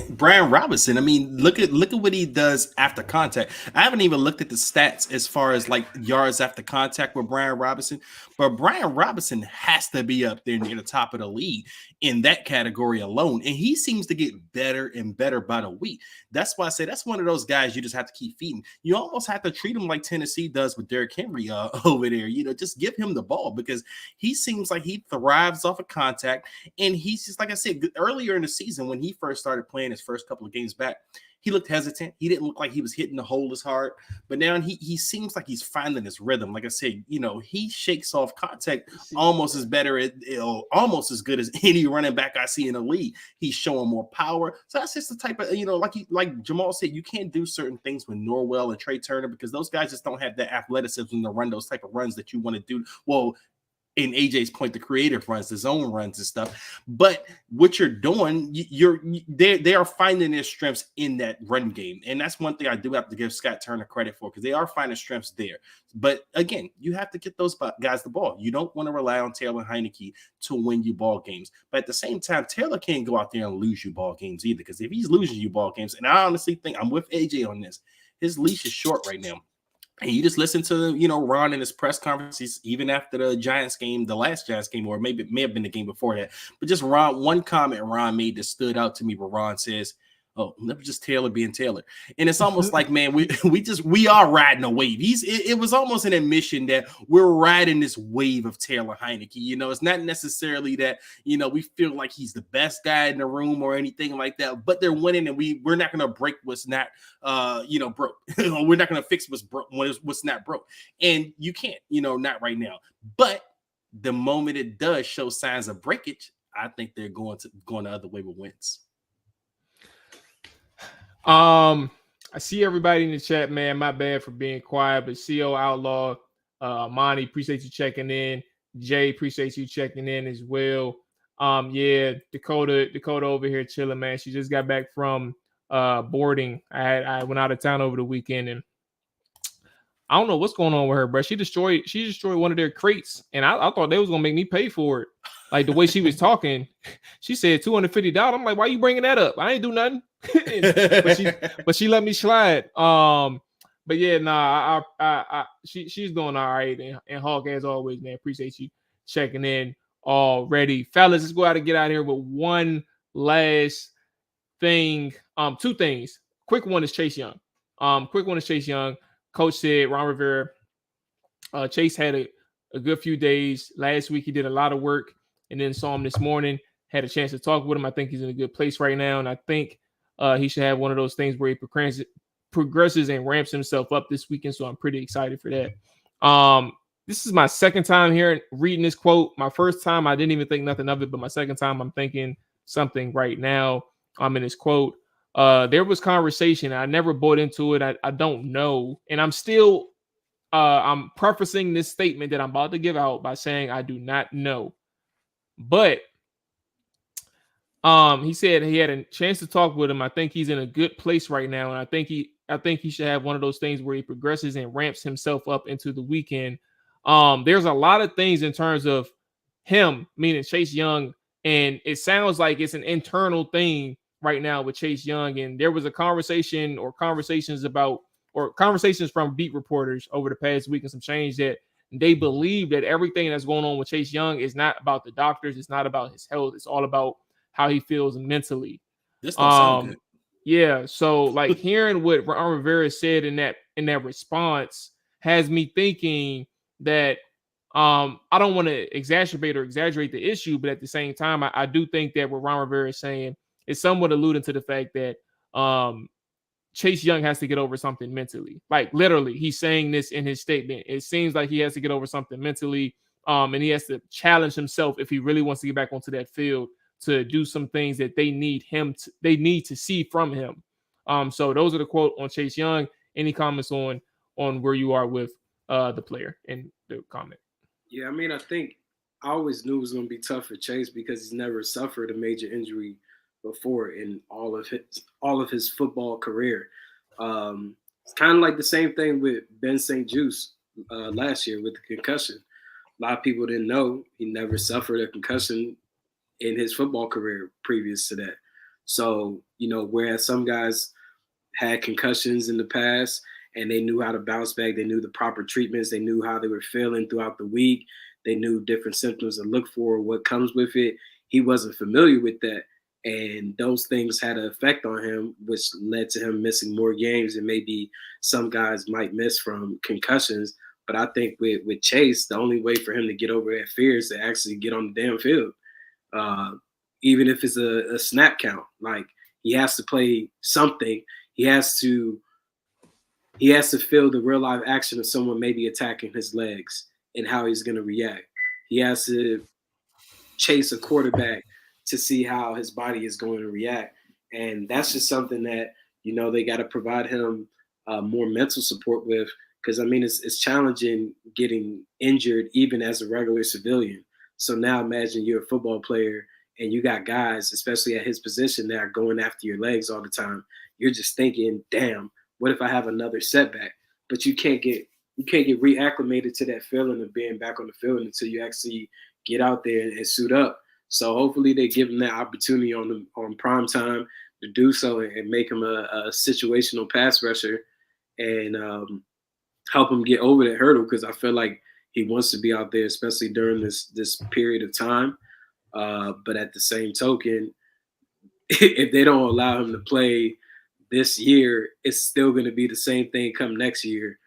Brian Robinson. I mean, look at what he does after contact. I haven't even looked at the stats as far as like yards after contact with Brian Robinson, but Brian Robinson has to be up there near the top of the league in that category alone. And he seems to get better and better by the week. That's why I say that's one of those guys you just have to keep feeding. You almost have to treat him like Tennessee does with Derrick Henry over there. You know, just give him the ball because he seems like he thrives off of contact. And he's just, like I said, earlier in the season, when he first started playing his first couple of games back, he looked hesitant. He didn't look like he was hitting the hole as hard. But now he seems like he's finding his rhythm. Like I said, you know, he shakes off contact almost as almost as good as any running back I see in the league. He's showing more power. So that's just the type of, you know, like Jamal said, you can't do certain things with Norwell and Trey Turner because those guys just don't have the athleticism to run those type of runs that you want to do. Well, in AJ's point, the creative runs, the zone runs and stuff. But what you're doing, they are finding their strengths in that run game. And that's one thing I do have to give Scott Turner credit for because they are finding strengths there. But again, you have to get those guys the ball. You don't want to rely on Taylor Heinicke to win you ball games. But at the same time, Taylor can't go out there and lose you ball games either because if he's losing you ball games, and I honestly think I'm with AJ on this, his leash is short right now. And you just listen to, you know, Ron in his press conferences, even after the Giants game, the last Giants game, or maybe it may have been the game before that. But just Ron, one comment Ron made that stood out to me where Ron says, oh, that was just Taylor being Taylor. And it's almost like, man, we are riding a wave. It was almost an admission that we're riding this wave of Taylor Heinicke. You know, it's not necessarily that, you know, we feel like he's the best guy in the room or anything like that, but they're winning and we're not going to break what's not, broke. We're not going to fix what's not broke. And you can't, you know, not right now. But the moment it does show signs of breakage, I think they're going the other way with Wentz. I see everybody in the chat, man. My bad for being quiet, but CO Outlaw, Monty, appreciate you checking in. Jay, appreciate you checking in as well. Yeah, Dakota over here chilling, man. She just got back from boarding. I went out of town over the weekend, and I don't know what's going on with her, bro. She destroyed one of their crates, and I thought they was gonna make me pay for it. Like the way she was talking, she said $250. I'm like, why you bringing that up? I ain't do nothing. but she let me slide. But yeah, nah, she's doing all right. And Hawk, as always, man, appreciate you checking in already. Fellas, let's go out and get out of here with one last thing. Two things. Quick one is Chase Young. Coach said Ron Rivera, Chase had a good few days. Last week he did a lot of work, and then saw him this morning. Had a chance to talk with him. I think he's in a good place right now, and I think he should have one of those things where he progresses and ramps himself up this weekend. So I'm pretty excited for that. This is my second time reading this quote. My first time I didn't even think nothing of it, but my second time I'm thinking something right now. I'm in this quote. There was conversation. I never bought into it. I don't know, and I'm still. I'm prefacing this statement that I'm about to give out by saying I do not know. But he said he had a chance to talk with him. I think he's in a good place right now, and I think he should have one of those things where he progresses and ramps himself up into the weekend. There's a lot of things in terms of him, meaning Chase Young, and it sounds like it's an internal thing right now with Chase Young. And there was a conversation or conversations from beat reporters over the past week and some change that they believe that everything that's going on with Chase Young is not about the doctors. It's not about his health. It's all about how he feels mentally. This don't sound good. Yeah. So like hearing what Ron Rivera said in that response has me thinking that I don't want to exacerbate or exaggerate the issue, but at the same time, I do think that what Ron Rivera is saying is somewhat alluding to the fact that Chase Young has to get over something mentally. Like literally, he's saying this in his statement. It seems like he has to get over something mentally, and he has to challenge himself if he really wants to get back onto that field to do some things that they need to see from him. So those are the quote on Chase Young. Any comments on where you are with the player and the comment? Yeah, I mean, I think I always knew it was going to be tough for Chase because he's never suffered a major injury before in all of his football career. It's kind of like the same thing with Ben St. Juice last year with the concussion. A lot of people didn't know he never suffered a concussion in his football career previous to that. So, whereas some guys had concussions in the past and they knew how to bounce back, they knew the proper treatments, they knew how they were feeling throughout the week, they knew different symptoms to look for, what comes with it. He wasn't familiar with that. And those things had an effect on him, which led to him missing more games than maybe some guys might miss from concussions. But I think with Chase, the only way for him to get over that fear is to actually get on the damn field. Even if it's a snap count, like he has to play something. He has to feel the real life action of someone maybe attacking his legs and how he's going to react. He has to chase a quarterback to see how his body is going to react. And that's just something that, they got to provide him more mental support with. Because, I mean, it's challenging getting injured even as a regular civilian. So now imagine you're a football player and you got guys, especially at his position, that are going after your legs all the time. You're just thinking, damn, what if I have another setback? But you can't get reacclimated to that feeling of being back on the field until you actually get out there and suit up. So hopefully they give him that opportunity on prime time to do so and make him a situational pass rusher and help him get over that hurdle, because I feel like he wants to be out there, especially during this period of time. But at the same token, if they don't allow him to play this year, it's still going to be the same thing come next year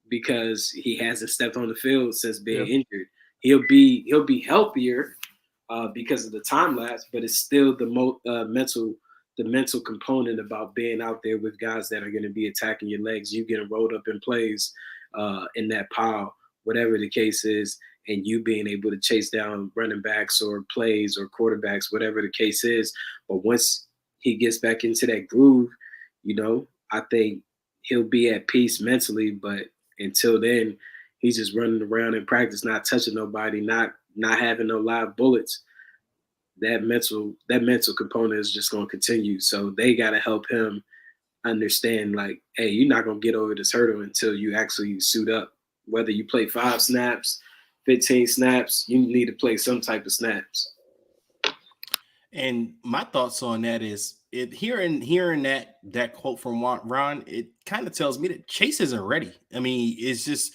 because he hasn't stepped on the field since being injured. He'll be healthier because of the time lapse, but it's still the mental component about being out there with guys that are going to be attacking your legs, you getting rolled up in plays in that pile, whatever the case is, and you being able to chase down running backs or plays or quarterbacks, whatever the case is. But once he gets back into that groove, I think he'll be at peace mentally. But until then, he's just running around in practice, not touching nobody, not having no live bullets. That mental component is just going to continue. So they got to help him understand, like, hey, you're not going to get over this hurdle until you actually suit up. Whether you play 5 snaps, 15 snaps, you need to play some type of snaps. And my thoughts on that is hearing that quote from Ron, it kind of tells me that Chase isn't ready. I mean, it's just,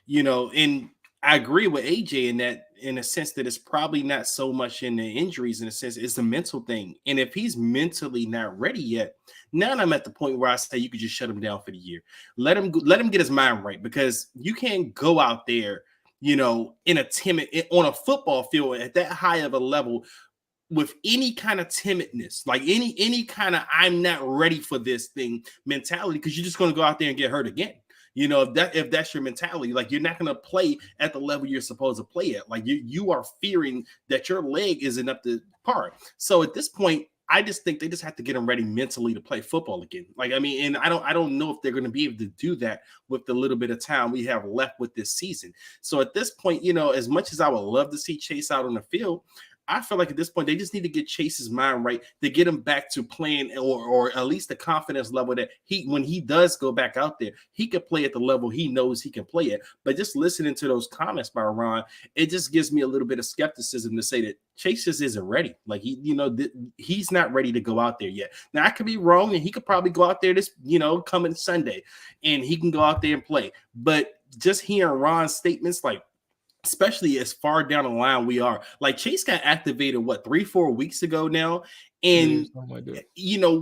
and I agree with AJ in that, in a sense that it's probably not so much in the injuries, in a sense, it's a mental thing. And if he's mentally not ready yet, now I'm at the point where I say you could just shut him down for the year. Let him get his mind right, because you can't go out there, in a timid on a football field at that high of a level with any kind of timidness, like any kind of I'm not ready for this thing mentality, because you're just going to go out there and get hurt again. If that's your mentality, like, you're not going to play at the level you're supposed to play at. Like, you are fearing that your leg isn't up to par. So at this point, I just think they just have to get them ready mentally to play football again. Like, I mean, and I don't know if they're going to be able to do that with the little bit of time we have left with this season. So at this point, as much as I would love to see Chase out on the field, I feel like at this point they just need to get Chase's mind right to get him back to playing, or at least the confidence level that when he does go back out there, he could play at the level he knows he can play at. But just listening to those comments by Ron, it just gives me a little bit of skepticism to say that Chase just isn't ready. Like, he's not ready to go out there yet. Now, I could be wrong, and he could probably go out there this, coming Sunday, and he can go out there and play. But just hearing Ron's statements, like, especially as far down the line we are, like, Chase got activated 3-4 weeks ago now, and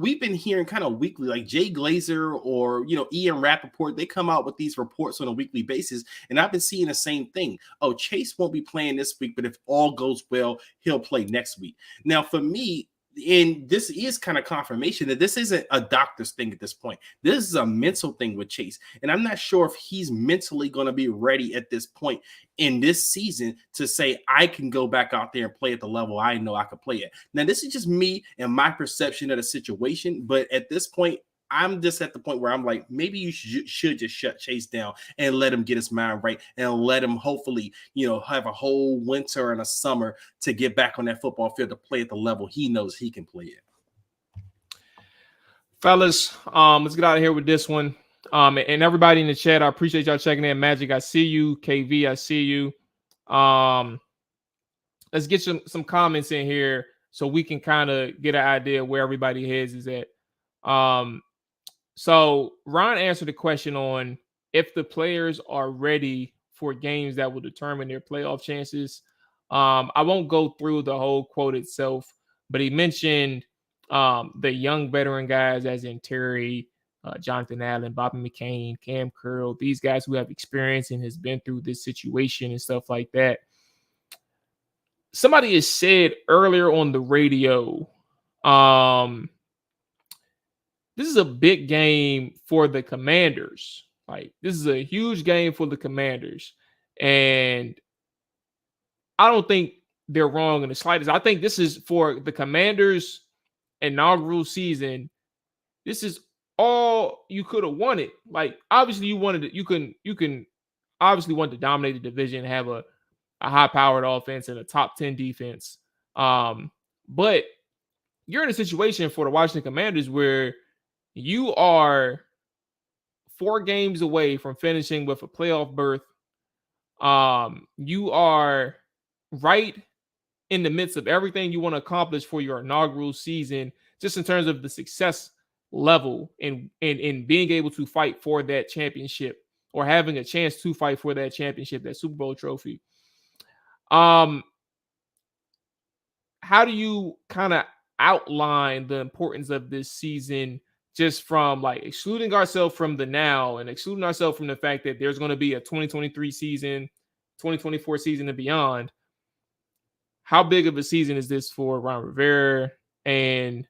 we've been hearing kind of weekly, like Jay Glazer or Ian Rappaport, they come out with these reports on a weekly basis, and I've been seeing the same thing. Oh, Chase won't be playing this week, but if all goes well, he'll play next week. Now, for me, and this is kind of confirmation that this isn't a doctor's thing at this point. This is a mental thing with Chase. And I'm not sure if he's mentally going to be ready at this point in this season to say, I can go back out there and play at the level I know I could play at. Now, this is just me and my perception of the situation. But at this point, I'm just at the point where I'm like, maybe you should just shut Chase down and let him get his mind right, and let him hopefully, have a whole winter and a summer to get back on that football field to play at the level he knows he can play at. Fellas, let's get out of here with this one. And everybody in the chat, I appreciate y'all checking in. Magic, I see you. KV, I see you. Let's get some comments in here so we can kind of get an idea where everybody heads is at. So Ron answered the question on if the players are ready for games that will determine their playoff chances. I won't go through the whole quote itself, but he mentioned the young veteran guys, as in Terry, Jonathan Allen, Bobby McCain, Cam Curl, these guys who have experience and has been through this situation and stuff like that. Somebody has said earlier on the radio, this is a big game for the Commanders. Like, this is a huge game for the Commanders. And I don't think they're wrong in the slightest. I think this is for the Commanders' inaugural season. This is all you could have wanted. Like, obviously you wanted it. You can obviously want to dominate the division, have a high-powered offense and a top 10 defense. But you're in a situation for the Washington Commanders where you are 4 games away from finishing with a playoff berth. You are right in the midst of everything you want to accomplish for your inaugural season, just in terms of the success level and being able to fight for that championship, or having a chance to fight for that championship, that Super Bowl trophy. How do you kind of outline the importance of this season, just from like excluding ourselves from the now and excluding ourselves from the fact that there's going to be a 2023 season, 2024 season and beyond? How big of a season is this for Ron Rivera and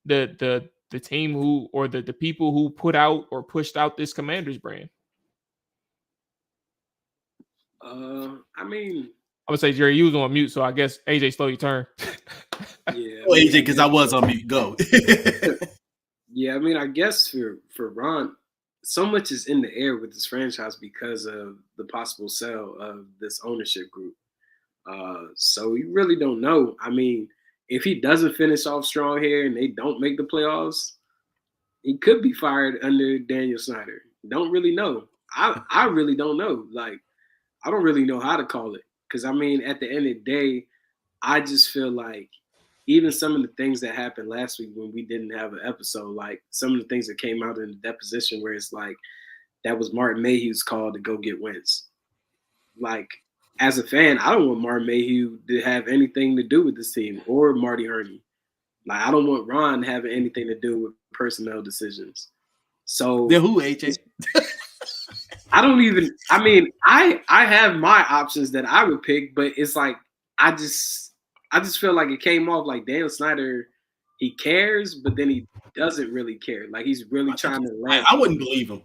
the team who, or the people who put out or pushed out this Commanders brand? I mean, I would say, Jerry, you was on mute, so I guess AJ, slow your turn. Yeah. Oh, AJ, because I was on mute. Go. Yeah, I mean, I guess for Ron, so much is in the air with this franchise because of the possible sale of this ownership group. So we really don't know. I mean, if he doesn't finish off strong here and they don't make the playoffs, he could be fired under Daniel Snyder. Don't really know. I really don't know. Like, I don't really know how to call it. Because, I mean, at the end of the day, I just feel like even some of the things that happened last week when we didn't have an episode, like some of the things that came out in the deposition where it's like that was Martin Mayhew's call to go get Wentz. Like, as a fan, I don't want Martin Mayhew to have anything to do with this team or Marty Herney. Like, I don't want Ron having anything to do with personnel decisions. So then who, AJ? I have my options that I would pick, but it's like I just feel like it came off like Daniel Snyder, he cares, but then he doesn't really care. Like he's really trying to land. I wouldn't believe him.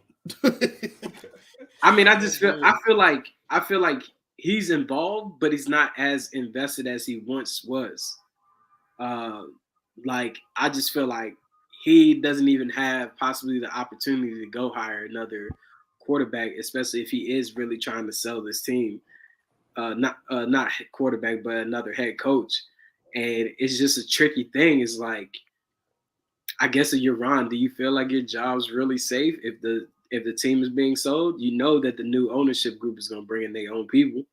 I mean, I feel like he's involved, but he's not as invested as he once was. Like I just feel like he doesn't even have possibly the opportunity to go hire another quarterback, especially if he is really trying to sell this team. Not quarterback, but another head coach. And it's just a tricky thing. It's like, I guess if you're Ron, do you feel like your job's really safe if the team is being sold? You know that the new ownership group is going to bring in their own people.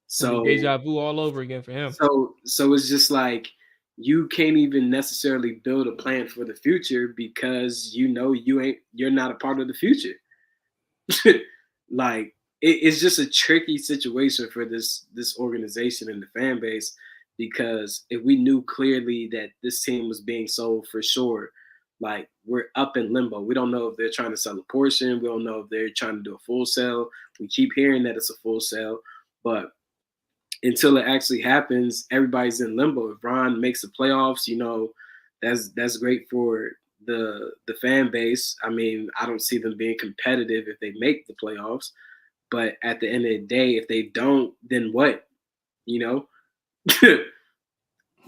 So deja vu all over again for him. So it's just like you can't even necessarily build a plan for the future because you know you're not a part of the future. Like it's just a tricky situation for this organization and the fan base, because if we knew clearly that this team was being sold for sure, like we're up in limbo. We don't know if they're trying to sell a portion. We don't know if they're trying to do a full sale. We keep hearing that it's a full sale, but until it actually happens, everybody's in limbo. If Ron makes the playoffs, you know, that's great for the fan base. I mean, I don't see them being competitive if they make the playoffs, but at the end of the day, if they don't, then what? You know,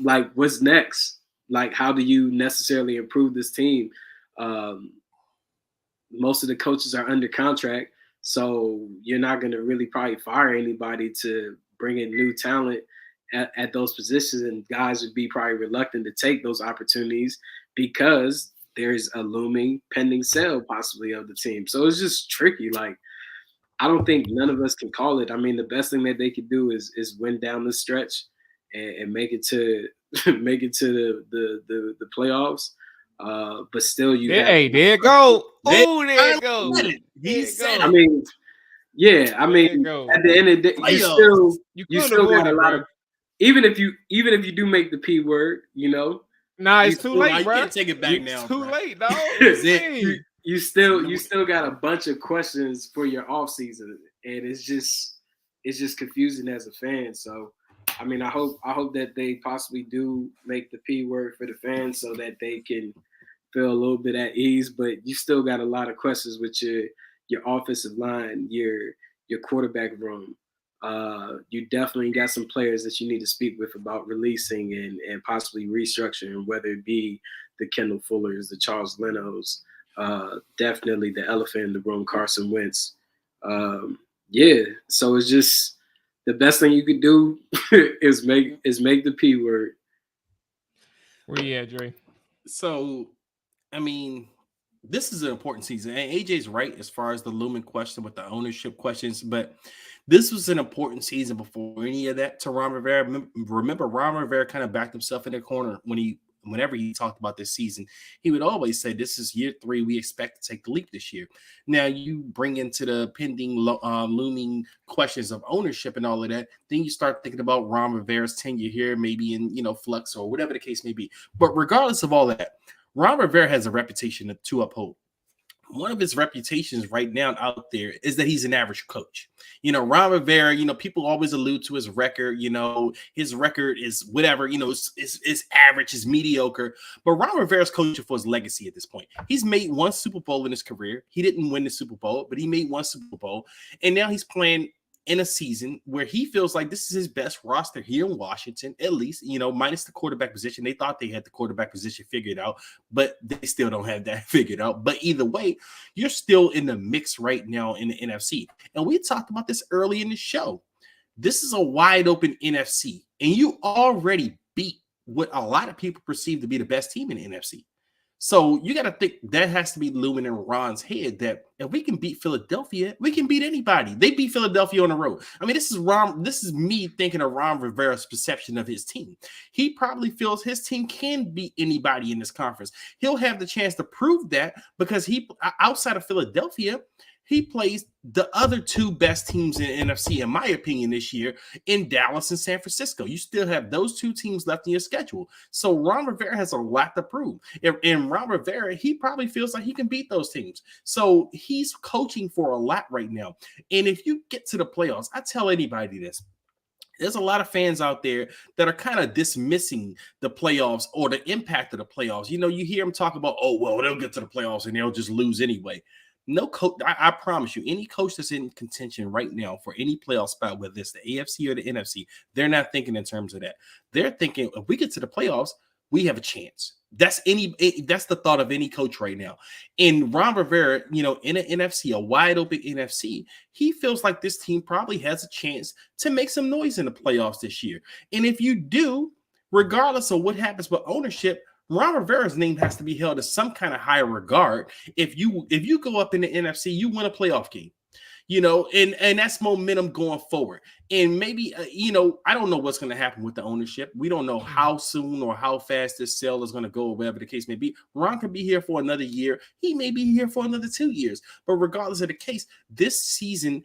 like what's next? Like, how do you necessarily improve this team? Most of the coaches are under contract, so you're not going to really probably fire anybody to bring in new talent at those positions, and guys would be probably reluctant to take those opportunities because there's a looming pending sale possibly of the team. So it's just tricky. Like, I don't think none of us can call it. I mean, the best thing that they could do is win down the stretch and make it to the playoffs. But still, there it go. Oh, there it go. He said, I mean, yeah. I mean, at the end of the day, you still got a lot of. Even if you do make the P word, you know. Nah, it's too late, bro. You can't take it back now. It's too late, dog. You still got a bunch of questions for your off season, and it's just confusing as a fan. So, I mean, I hope that they possibly do make the P word for the fans so that they can feel a little bit at ease. But you still got a lot of questions with your offensive line, your quarterback room. You definitely got some players that you need to speak with about releasing and possibly restructuring, whether it be the Kendall Fullers, the Charles Lenos, definitely the elephant in the room, Carson Wentz. Yeah, so it's just the best thing you could do is make the P word. Where you at, Dre? So, I mean, this is an important season, and AJ's right as far as the looming question with the ownership questions, but this was an important season before any of that to Ron Rivera. Remember, Ron Rivera kind of backed himself in the corner whenever he talked about this season. He would always say, this is year 3. We expect to take the leap this year. Now you bring into the pending looming questions of ownership and all of that. Then you start thinking about Ron Rivera's tenure here, maybe in, flux or whatever the case may be. But regardless of all that, Ron Rivera has a reputation to uphold. One of his reputations right now out there is that he's an average coach. Ron Rivera, people always allude to his record. His record is whatever, is average, is mediocre. But Ron Rivera's coaching for his legacy at this point. He's made one Super Bowl in his career. He didn't win the Super Bowl, but he made one Super Bowl. And now he's playing in a season where he feels like this is his best roster here in Washington, at least, minus the quarterback position. They thought they had the quarterback position figured out, but they still don't have that figured out. But either way, you're still in the mix right now in the NFC. And we talked about this early in the show. This is a wide open NFC, and you already beat what a lot of people perceive to be the best team in the NFC. So you got to think that has to be looming in Ron's head that if we can beat Philadelphia, we can beat anybody. They beat Philadelphia on the road. I mean, this is me thinking of Ron Rivera's perception of his team. He probably feels his team can beat anybody in this conference. He'll have the chance to prove that because outside of Philadelphia, he plays the other two best teams in the NFC, in my opinion, this year in Dallas and San Francisco. You still have those two teams left in your schedule. So Ron Rivera has a lot to prove. And Ron Rivera, he probably feels like he can beat those teams. So he's coaching for a lot right now. And if you get to the playoffs, I tell anybody this. There's a lot of fans out there that are kind of dismissing the playoffs or the impact of the playoffs. You know, you hear them talk about, oh, well, they'll get to the playoffs and they'll just lose anyway. No coach, I promise you, any coach that's in contention right now for any playoff spot, whether it's the AFC or the NFC, they're not thinking in terms of that. They're thinking if we get to the playoffs, we have a chance. That's the thought of any coach right now. And Ron Rivera, you know, in an NFC, a wide open NFC, he feels like this team probably has a chance to make some noise in the playoffs this year. And if you do, regardless of what happens with ownership, Ron Rivera's name has to be held as some kind of higher regard. If you go up in the NFC, you win a playoff game, you know, and that's momentum going forward. And maybe, you know, I don't know what's going to happen with the ownership. We don't know how soon or how fast this sale is going to go, or whatever the case may be. Ron could be here for another year. He may be here for another 2 years. But regardless of the case, this season,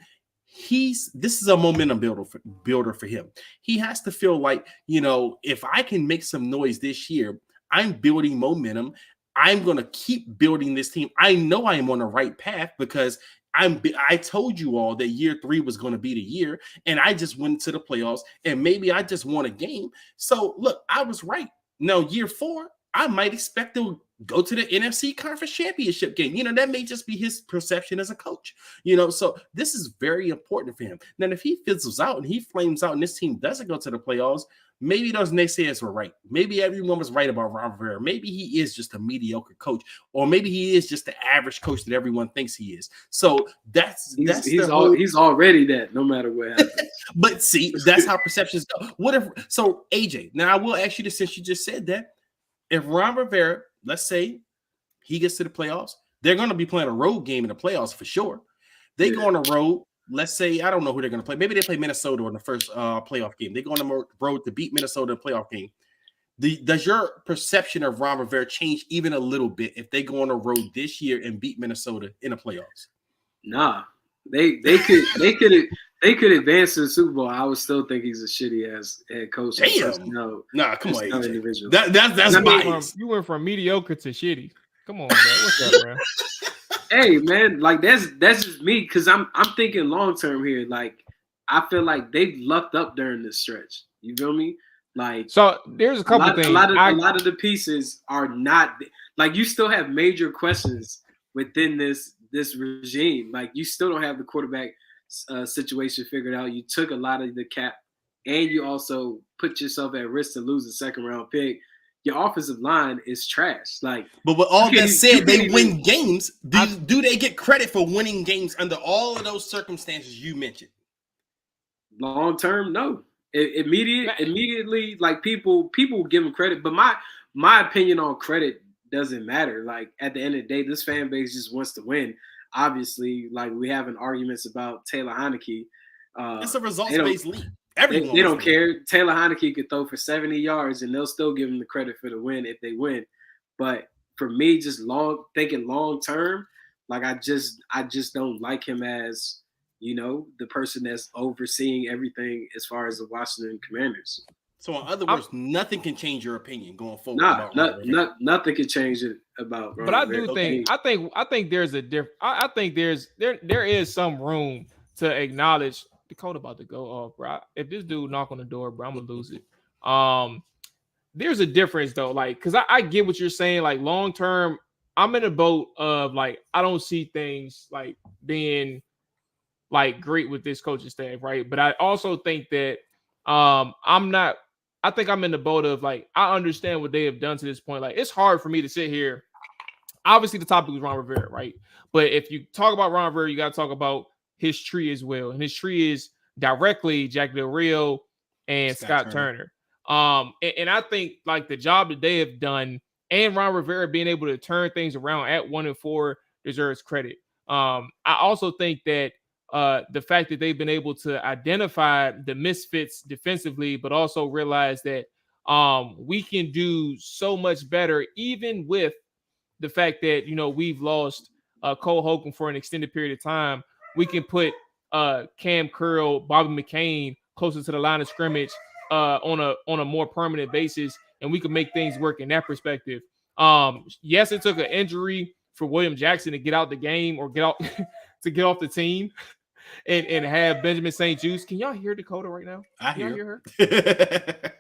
this is a momentum builder for him. He has to feel like, you know, if I can make some noise this year, I'm building momentum. I'm going to keep building this team. I know I am on the right path because I told you all that year 3 was going to be the year, and I just went to the playoffs, and maybe I just won a game. So, look, I was right. Now, year 4, I might expect to go to the NFC Conference Championship game. You know, that may just be his perception as a coach. You know, so this is very important for him. Now, if he fizzles out and he flames out and this team doesn't go to the playoffs, maybe those naysayers were right. Maybe everyone was right about Ron Rivera. Maybe he is just a mediocre coach, or maybe he is just the average coach that everyone thinks he is. So he's already that, no matter what happens. But see, that's how perceptions go. So AJ, now I will ask you this, since you just said that, if Ron Rivera, let's say he gets to the playoffs, they're going to be playing a road game in the playoffs for sure. They go on the road. Let's say, I don't know who they're going to play. Maybe they play Minnesota in the first playoff game. They go on the road to beat Minnesota in the playoff game. Does your perception of Ron Rivera change even a little bit if they go on the road this year and beat Minnesota in the playoffs? Nah, they could advance to the Super Bowl. I would still think he's a shitty ass head coach. Damn. Nah, come on, individual. That's bias. You went from mediocre to shitty. Come on, man. What's up, man? Hey, man, like that's just me, because I'm thinking long term here. Like, I feel like they've lucked up during this stretch. You feel me? Like, so there's a couple things. A lot of the pieces are not like, you still have major questions within this regime. Like, you still don't have the quarterback situation figured out. You took a lot of the cap, and you also put yourself at risk to lose a second round pick. Your offensive line is trash. Like, but with all that said, they win games. Do they get credit for winning games under all of those circumstances you mentioned? Long term, no. Immediately, like, people give them credit, but my opinion on credit doesn't matter. Like, at the end of the day, this fan base just wants to win. Obviously, like, we having arguments about Taylor Heinicke. It's a results-based league. They don't care. Taylor Heinicke could throw for 70 yards, and they'll still give him the credit for the win if they win. But for me, just thinking long term, like, I just don't like him as, you know, the person that's overseeing everything as far as the Washington Commanders. So, in other words, nothing can change your opinion going forward. Nothing can change it about. But I do think I think there's a different. I think there is some room to acknowledge. Dakota about to go off, bro. If this dude knock on the door, bro, I'm gonna lose it. There's a difference though, like, because I get what you're saying. Like, long term, I'm in a boat of, like, I don't see things like being like great with this coaching staff, right? But I also think that I think I'm in the boat of, like, I understand what they have done to this point. Like, it's hard for me to sit here. Obviously, the topic was Ron Rivera, right? But if you talk about Ron Rivera, you got to talk about his tree as well. And his tree is directly Jack Del Rio and Scott Turner. And I think, like, the job that they have done and Ron Rivera being able to turn things around at 1-4 deserves credit. I also think that the fact that they've been able to identify the misfits defensively, but also realize that we can do so much better, even with the fact that we've lost Cole Holcomb for an extended period of time. We can put Cam Curl, Bobby McCain closer to the line of scrimmage on a more permanent basis, and we can make things work in that perspective. Yes, it took an injury for William Jackson to get out the game or get out to get off the team and have Benjamin St. Juste. Can y'all hear Dakota right now? I Can hear her.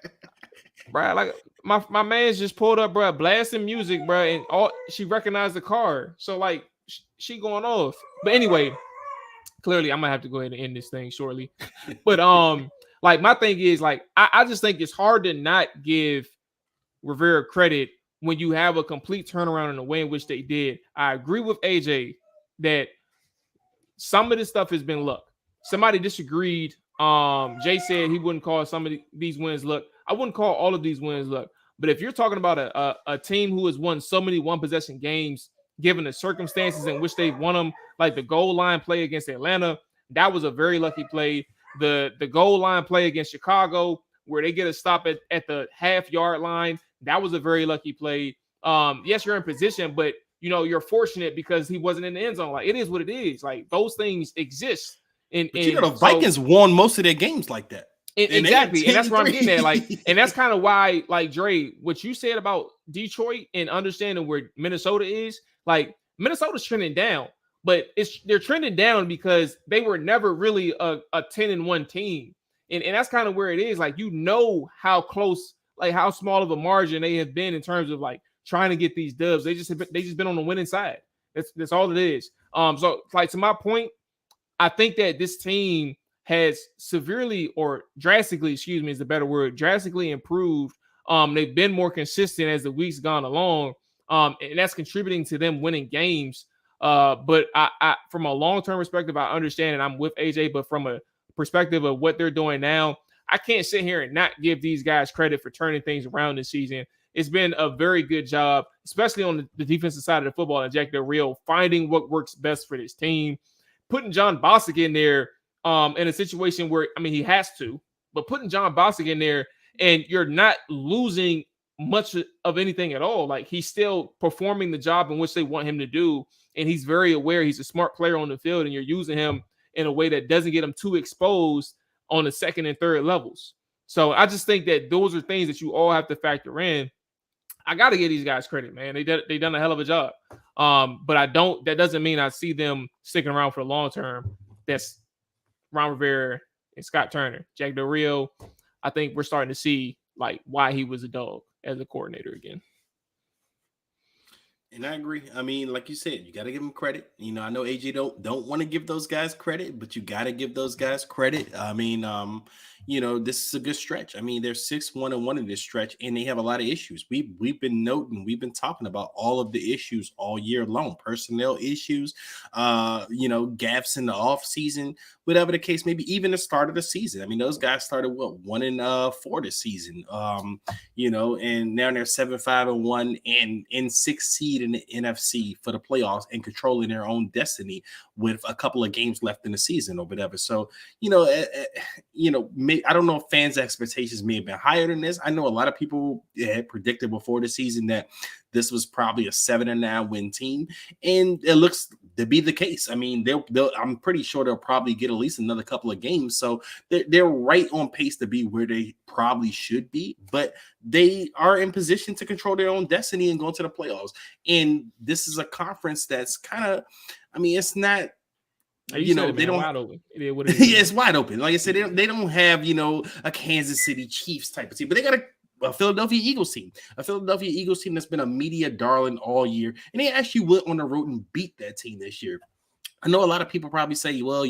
Bro, like my man's just pulled up, bro, blasting music, bro, and all she recognized the car. So like she going off. But anyway, clearly I'm gonna have to go ahead and end this thing shortly. But like my thing is like I just think it's hard to not give Rivera credit when you have a complete turnaround in the way in which they did. I agree with AJ that some of this stuff has been luck. Somebody disagreed. Jay said he wouldn't call some of these wins luck. I wouldn't call all of these wins luck. But if you're talking about a team who has won so many one-possession games, given the circumstances in which they've won them, like the goal line play against Atlanta, that was a very lucky play. The goal line play against Chicago, where they get a stop at the half-yard line, that was a very lucky play. Yes, you're in position, but you're fortunate because he wasn't in the end zone. Like, it is what it is. Like, those things exist. And the Vikings won most of their games like that. Exactly. And that's where I'm getting at. Like, and that's kind of why, like, Dre, what you said about Detroit and understanding where Minnesota is, like, Minnesota's trending down, but they're trending down because they were never really a 10-1 team. And that's kind of where it is. Like, how close, like how small of a margin they have been in terms of like trying to get these dubs. They just been on the winning side. That's all it is. So like to my point, I think that this team has severely or drastically, excuse me, is the better word, drastically improved. They've been more consistent as the weeks gone along. And that's contributing to them winning games. But I from a long-term perspective, I understand, and I'm with AJ, but from a perspective of what they're doing now, I can't sit here and not give these guys credit for turning things around this season. It's been a very good job, especially on the defensive side of the football, and Jack Del Rio finding what works best for this team, putting John Bostic in there in a situation where, I mean, he has to, but putting John Bostic in there and you're not losing much of anything at all. Like, he's still performing the job in which they want him to do, and he's very aware. He's a smart player on the field, and you're using him in a way that doesn't get him too exposed on the second and third levels. So I just think that those are things that you all have to factor in. I got to give these guys credit, man. They done a hell of a job. But that doesn't mean I see them sticking around for the long term. That's Ron Rivera and Scott Turner. Jack Del Rio, I think we're starting to see like why he was a dog as a coordinator again. And I agree. I mean, like you said, you got to give them credit. I know AJ don't want to give those guys credit, but you got to give those guys credit. I mean, this is a good stretch. I mean, they're 6-1-1 in this stretch, and they have a lot of issues. We've been noting, we've been talking about all of the issues all year long. Personnel issues, gaps in the off season, whatever the case may be, even the start of the season. I mean, those guys started 1-4 this season, and now they're 7-5-1 and in 6th seed in the NFC for the playoffs and controlling their own destiny with a couple of games left in the season or whatever. So, I don't know if fans' expectations may have been higher than this. I know a lot of people had predicted before the season that this was probably a 7-9 win team, and it looks to be the case. I mean, I'm pretty sure they'll probably get at least another couple of games, so they're right on pace to be where they probably should be. But they are in position to control their own destiny and go into the playoffs. And this is a conference that's kind of, I mean, it's not. They don't wide open. It is what it is. Yeah, it's wide open. Like I said, they don't have a Kansas City Chiefs type of team, but they got a Philadelphia Eagles team, that's been a media darling all year, and they actually went on the road and beat that team this year. I know a lot of people probably say, well,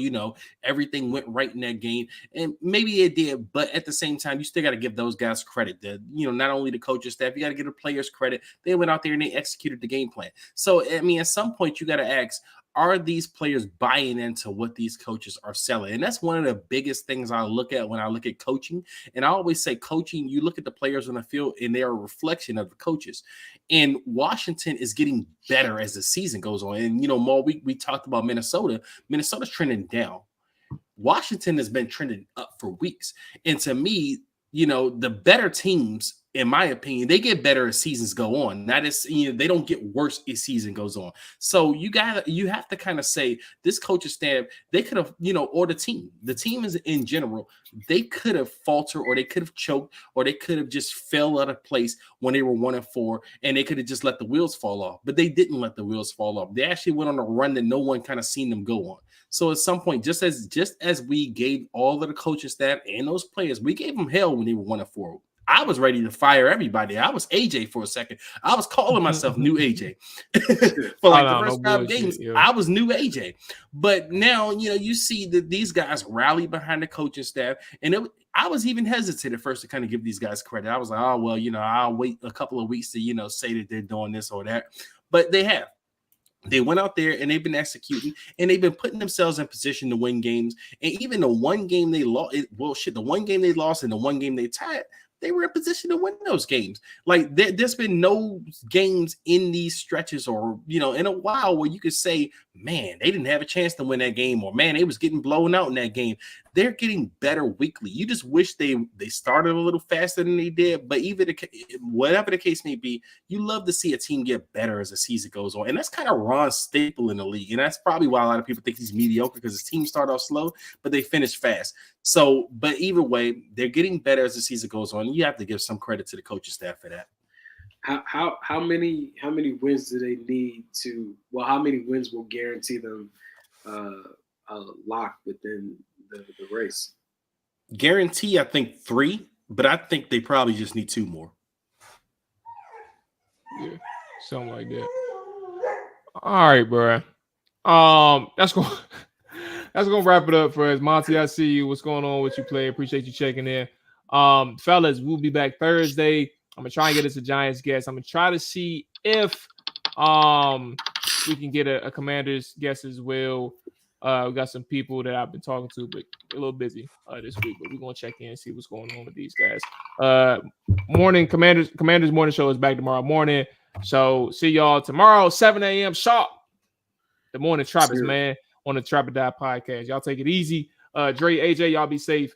everything went right in that game, and maybe it did, but at the same time, you still got to give those guys credit. Not only the coaching staff, you got to give the players credit. They went out there and they executed the game plan. So, I mean, at some point, you got to ask, are these players buying into what these coaches are selling? And that's one of the biggest things I look at when I look at coaching. And I always say coaching, you look at the players on the field and they are a reflection of the coaches. And Washington is getting better as the season goes on. And, Mual, we talked about Minnesota. Minnesota's trending down. Washington has been trending up for weeks. And to me, the better teams, in my opinion, they get better as seasons go on. That is, they don't get worse as season goes on. So you have to kind of say this coaching staff, they could have, or the team is in general, they could have faltered or they could have choked or they could have just fell out of place when they were 1-4 and they could have just let the wheels fall off. But they didn't let the wheels fall off. They actually went on a run that no one kind of seen them go on. So at some point, just as we gave all of the coaching staff and those players, we gave them hell when they were 1-4. I was ready to fire everybody. I was AJ for a second. I was calling myself new AJ for the first 5 games. Yeah. I was new AJ, but now you see that these guys rally behind the coaching staff, and I was even hesitant at first to kind of give these guys credit. I was like, oh well, I'll wait a couple of weeks to say that they're doing this or that, but they have. They went out there and they've been executing and they've been putting themselves in position to win games. And even the one game they lost, the one game they lost and the one game they tied, they were in position to win those games. Like there's been no games in these stretches or, in a while where you could say, man, they didn't have a chance to win that game, or man, they was getting blown out in that game. They're getting better weekly. You just wish they started a little faster than they did. But whatever the case may be, you love to see a team get better as the season goes on. And that's kind of Ron's staple in the league. And that's probably why a lot of people think he's mediocre, because his team start off slow, but they finish fast. So, but either way, they're getting better as the season goes on. You have to give some credit to the coaching staff for that. How many wins do they need to? Well, how many wins will guarantee them lock within the race? Guarantee, I think 3, but I think they probably just need 2 more. Yeah, something like that. All right, bro. That's gonna wrap it up for us. Monty, I see you. What's going on with you, player? Appreciate you checking in. Fellas, we'll be back Thursday. I'm gonna try and get us a Giants guest. I'm gonna try to see if we can get a Commanders guest as well. We got some people that I've been talking to, but a little busy this week. But we're gonna check in and see what's going on with these guys. Morning Commanders morning show is back tomorrow morning. So see y'all tomorrow, 7 a.m. sharp. The morning Trappers, man, on the Trap or Die podcast. Y'all take it easy. Dre, AJ, y'all be safe.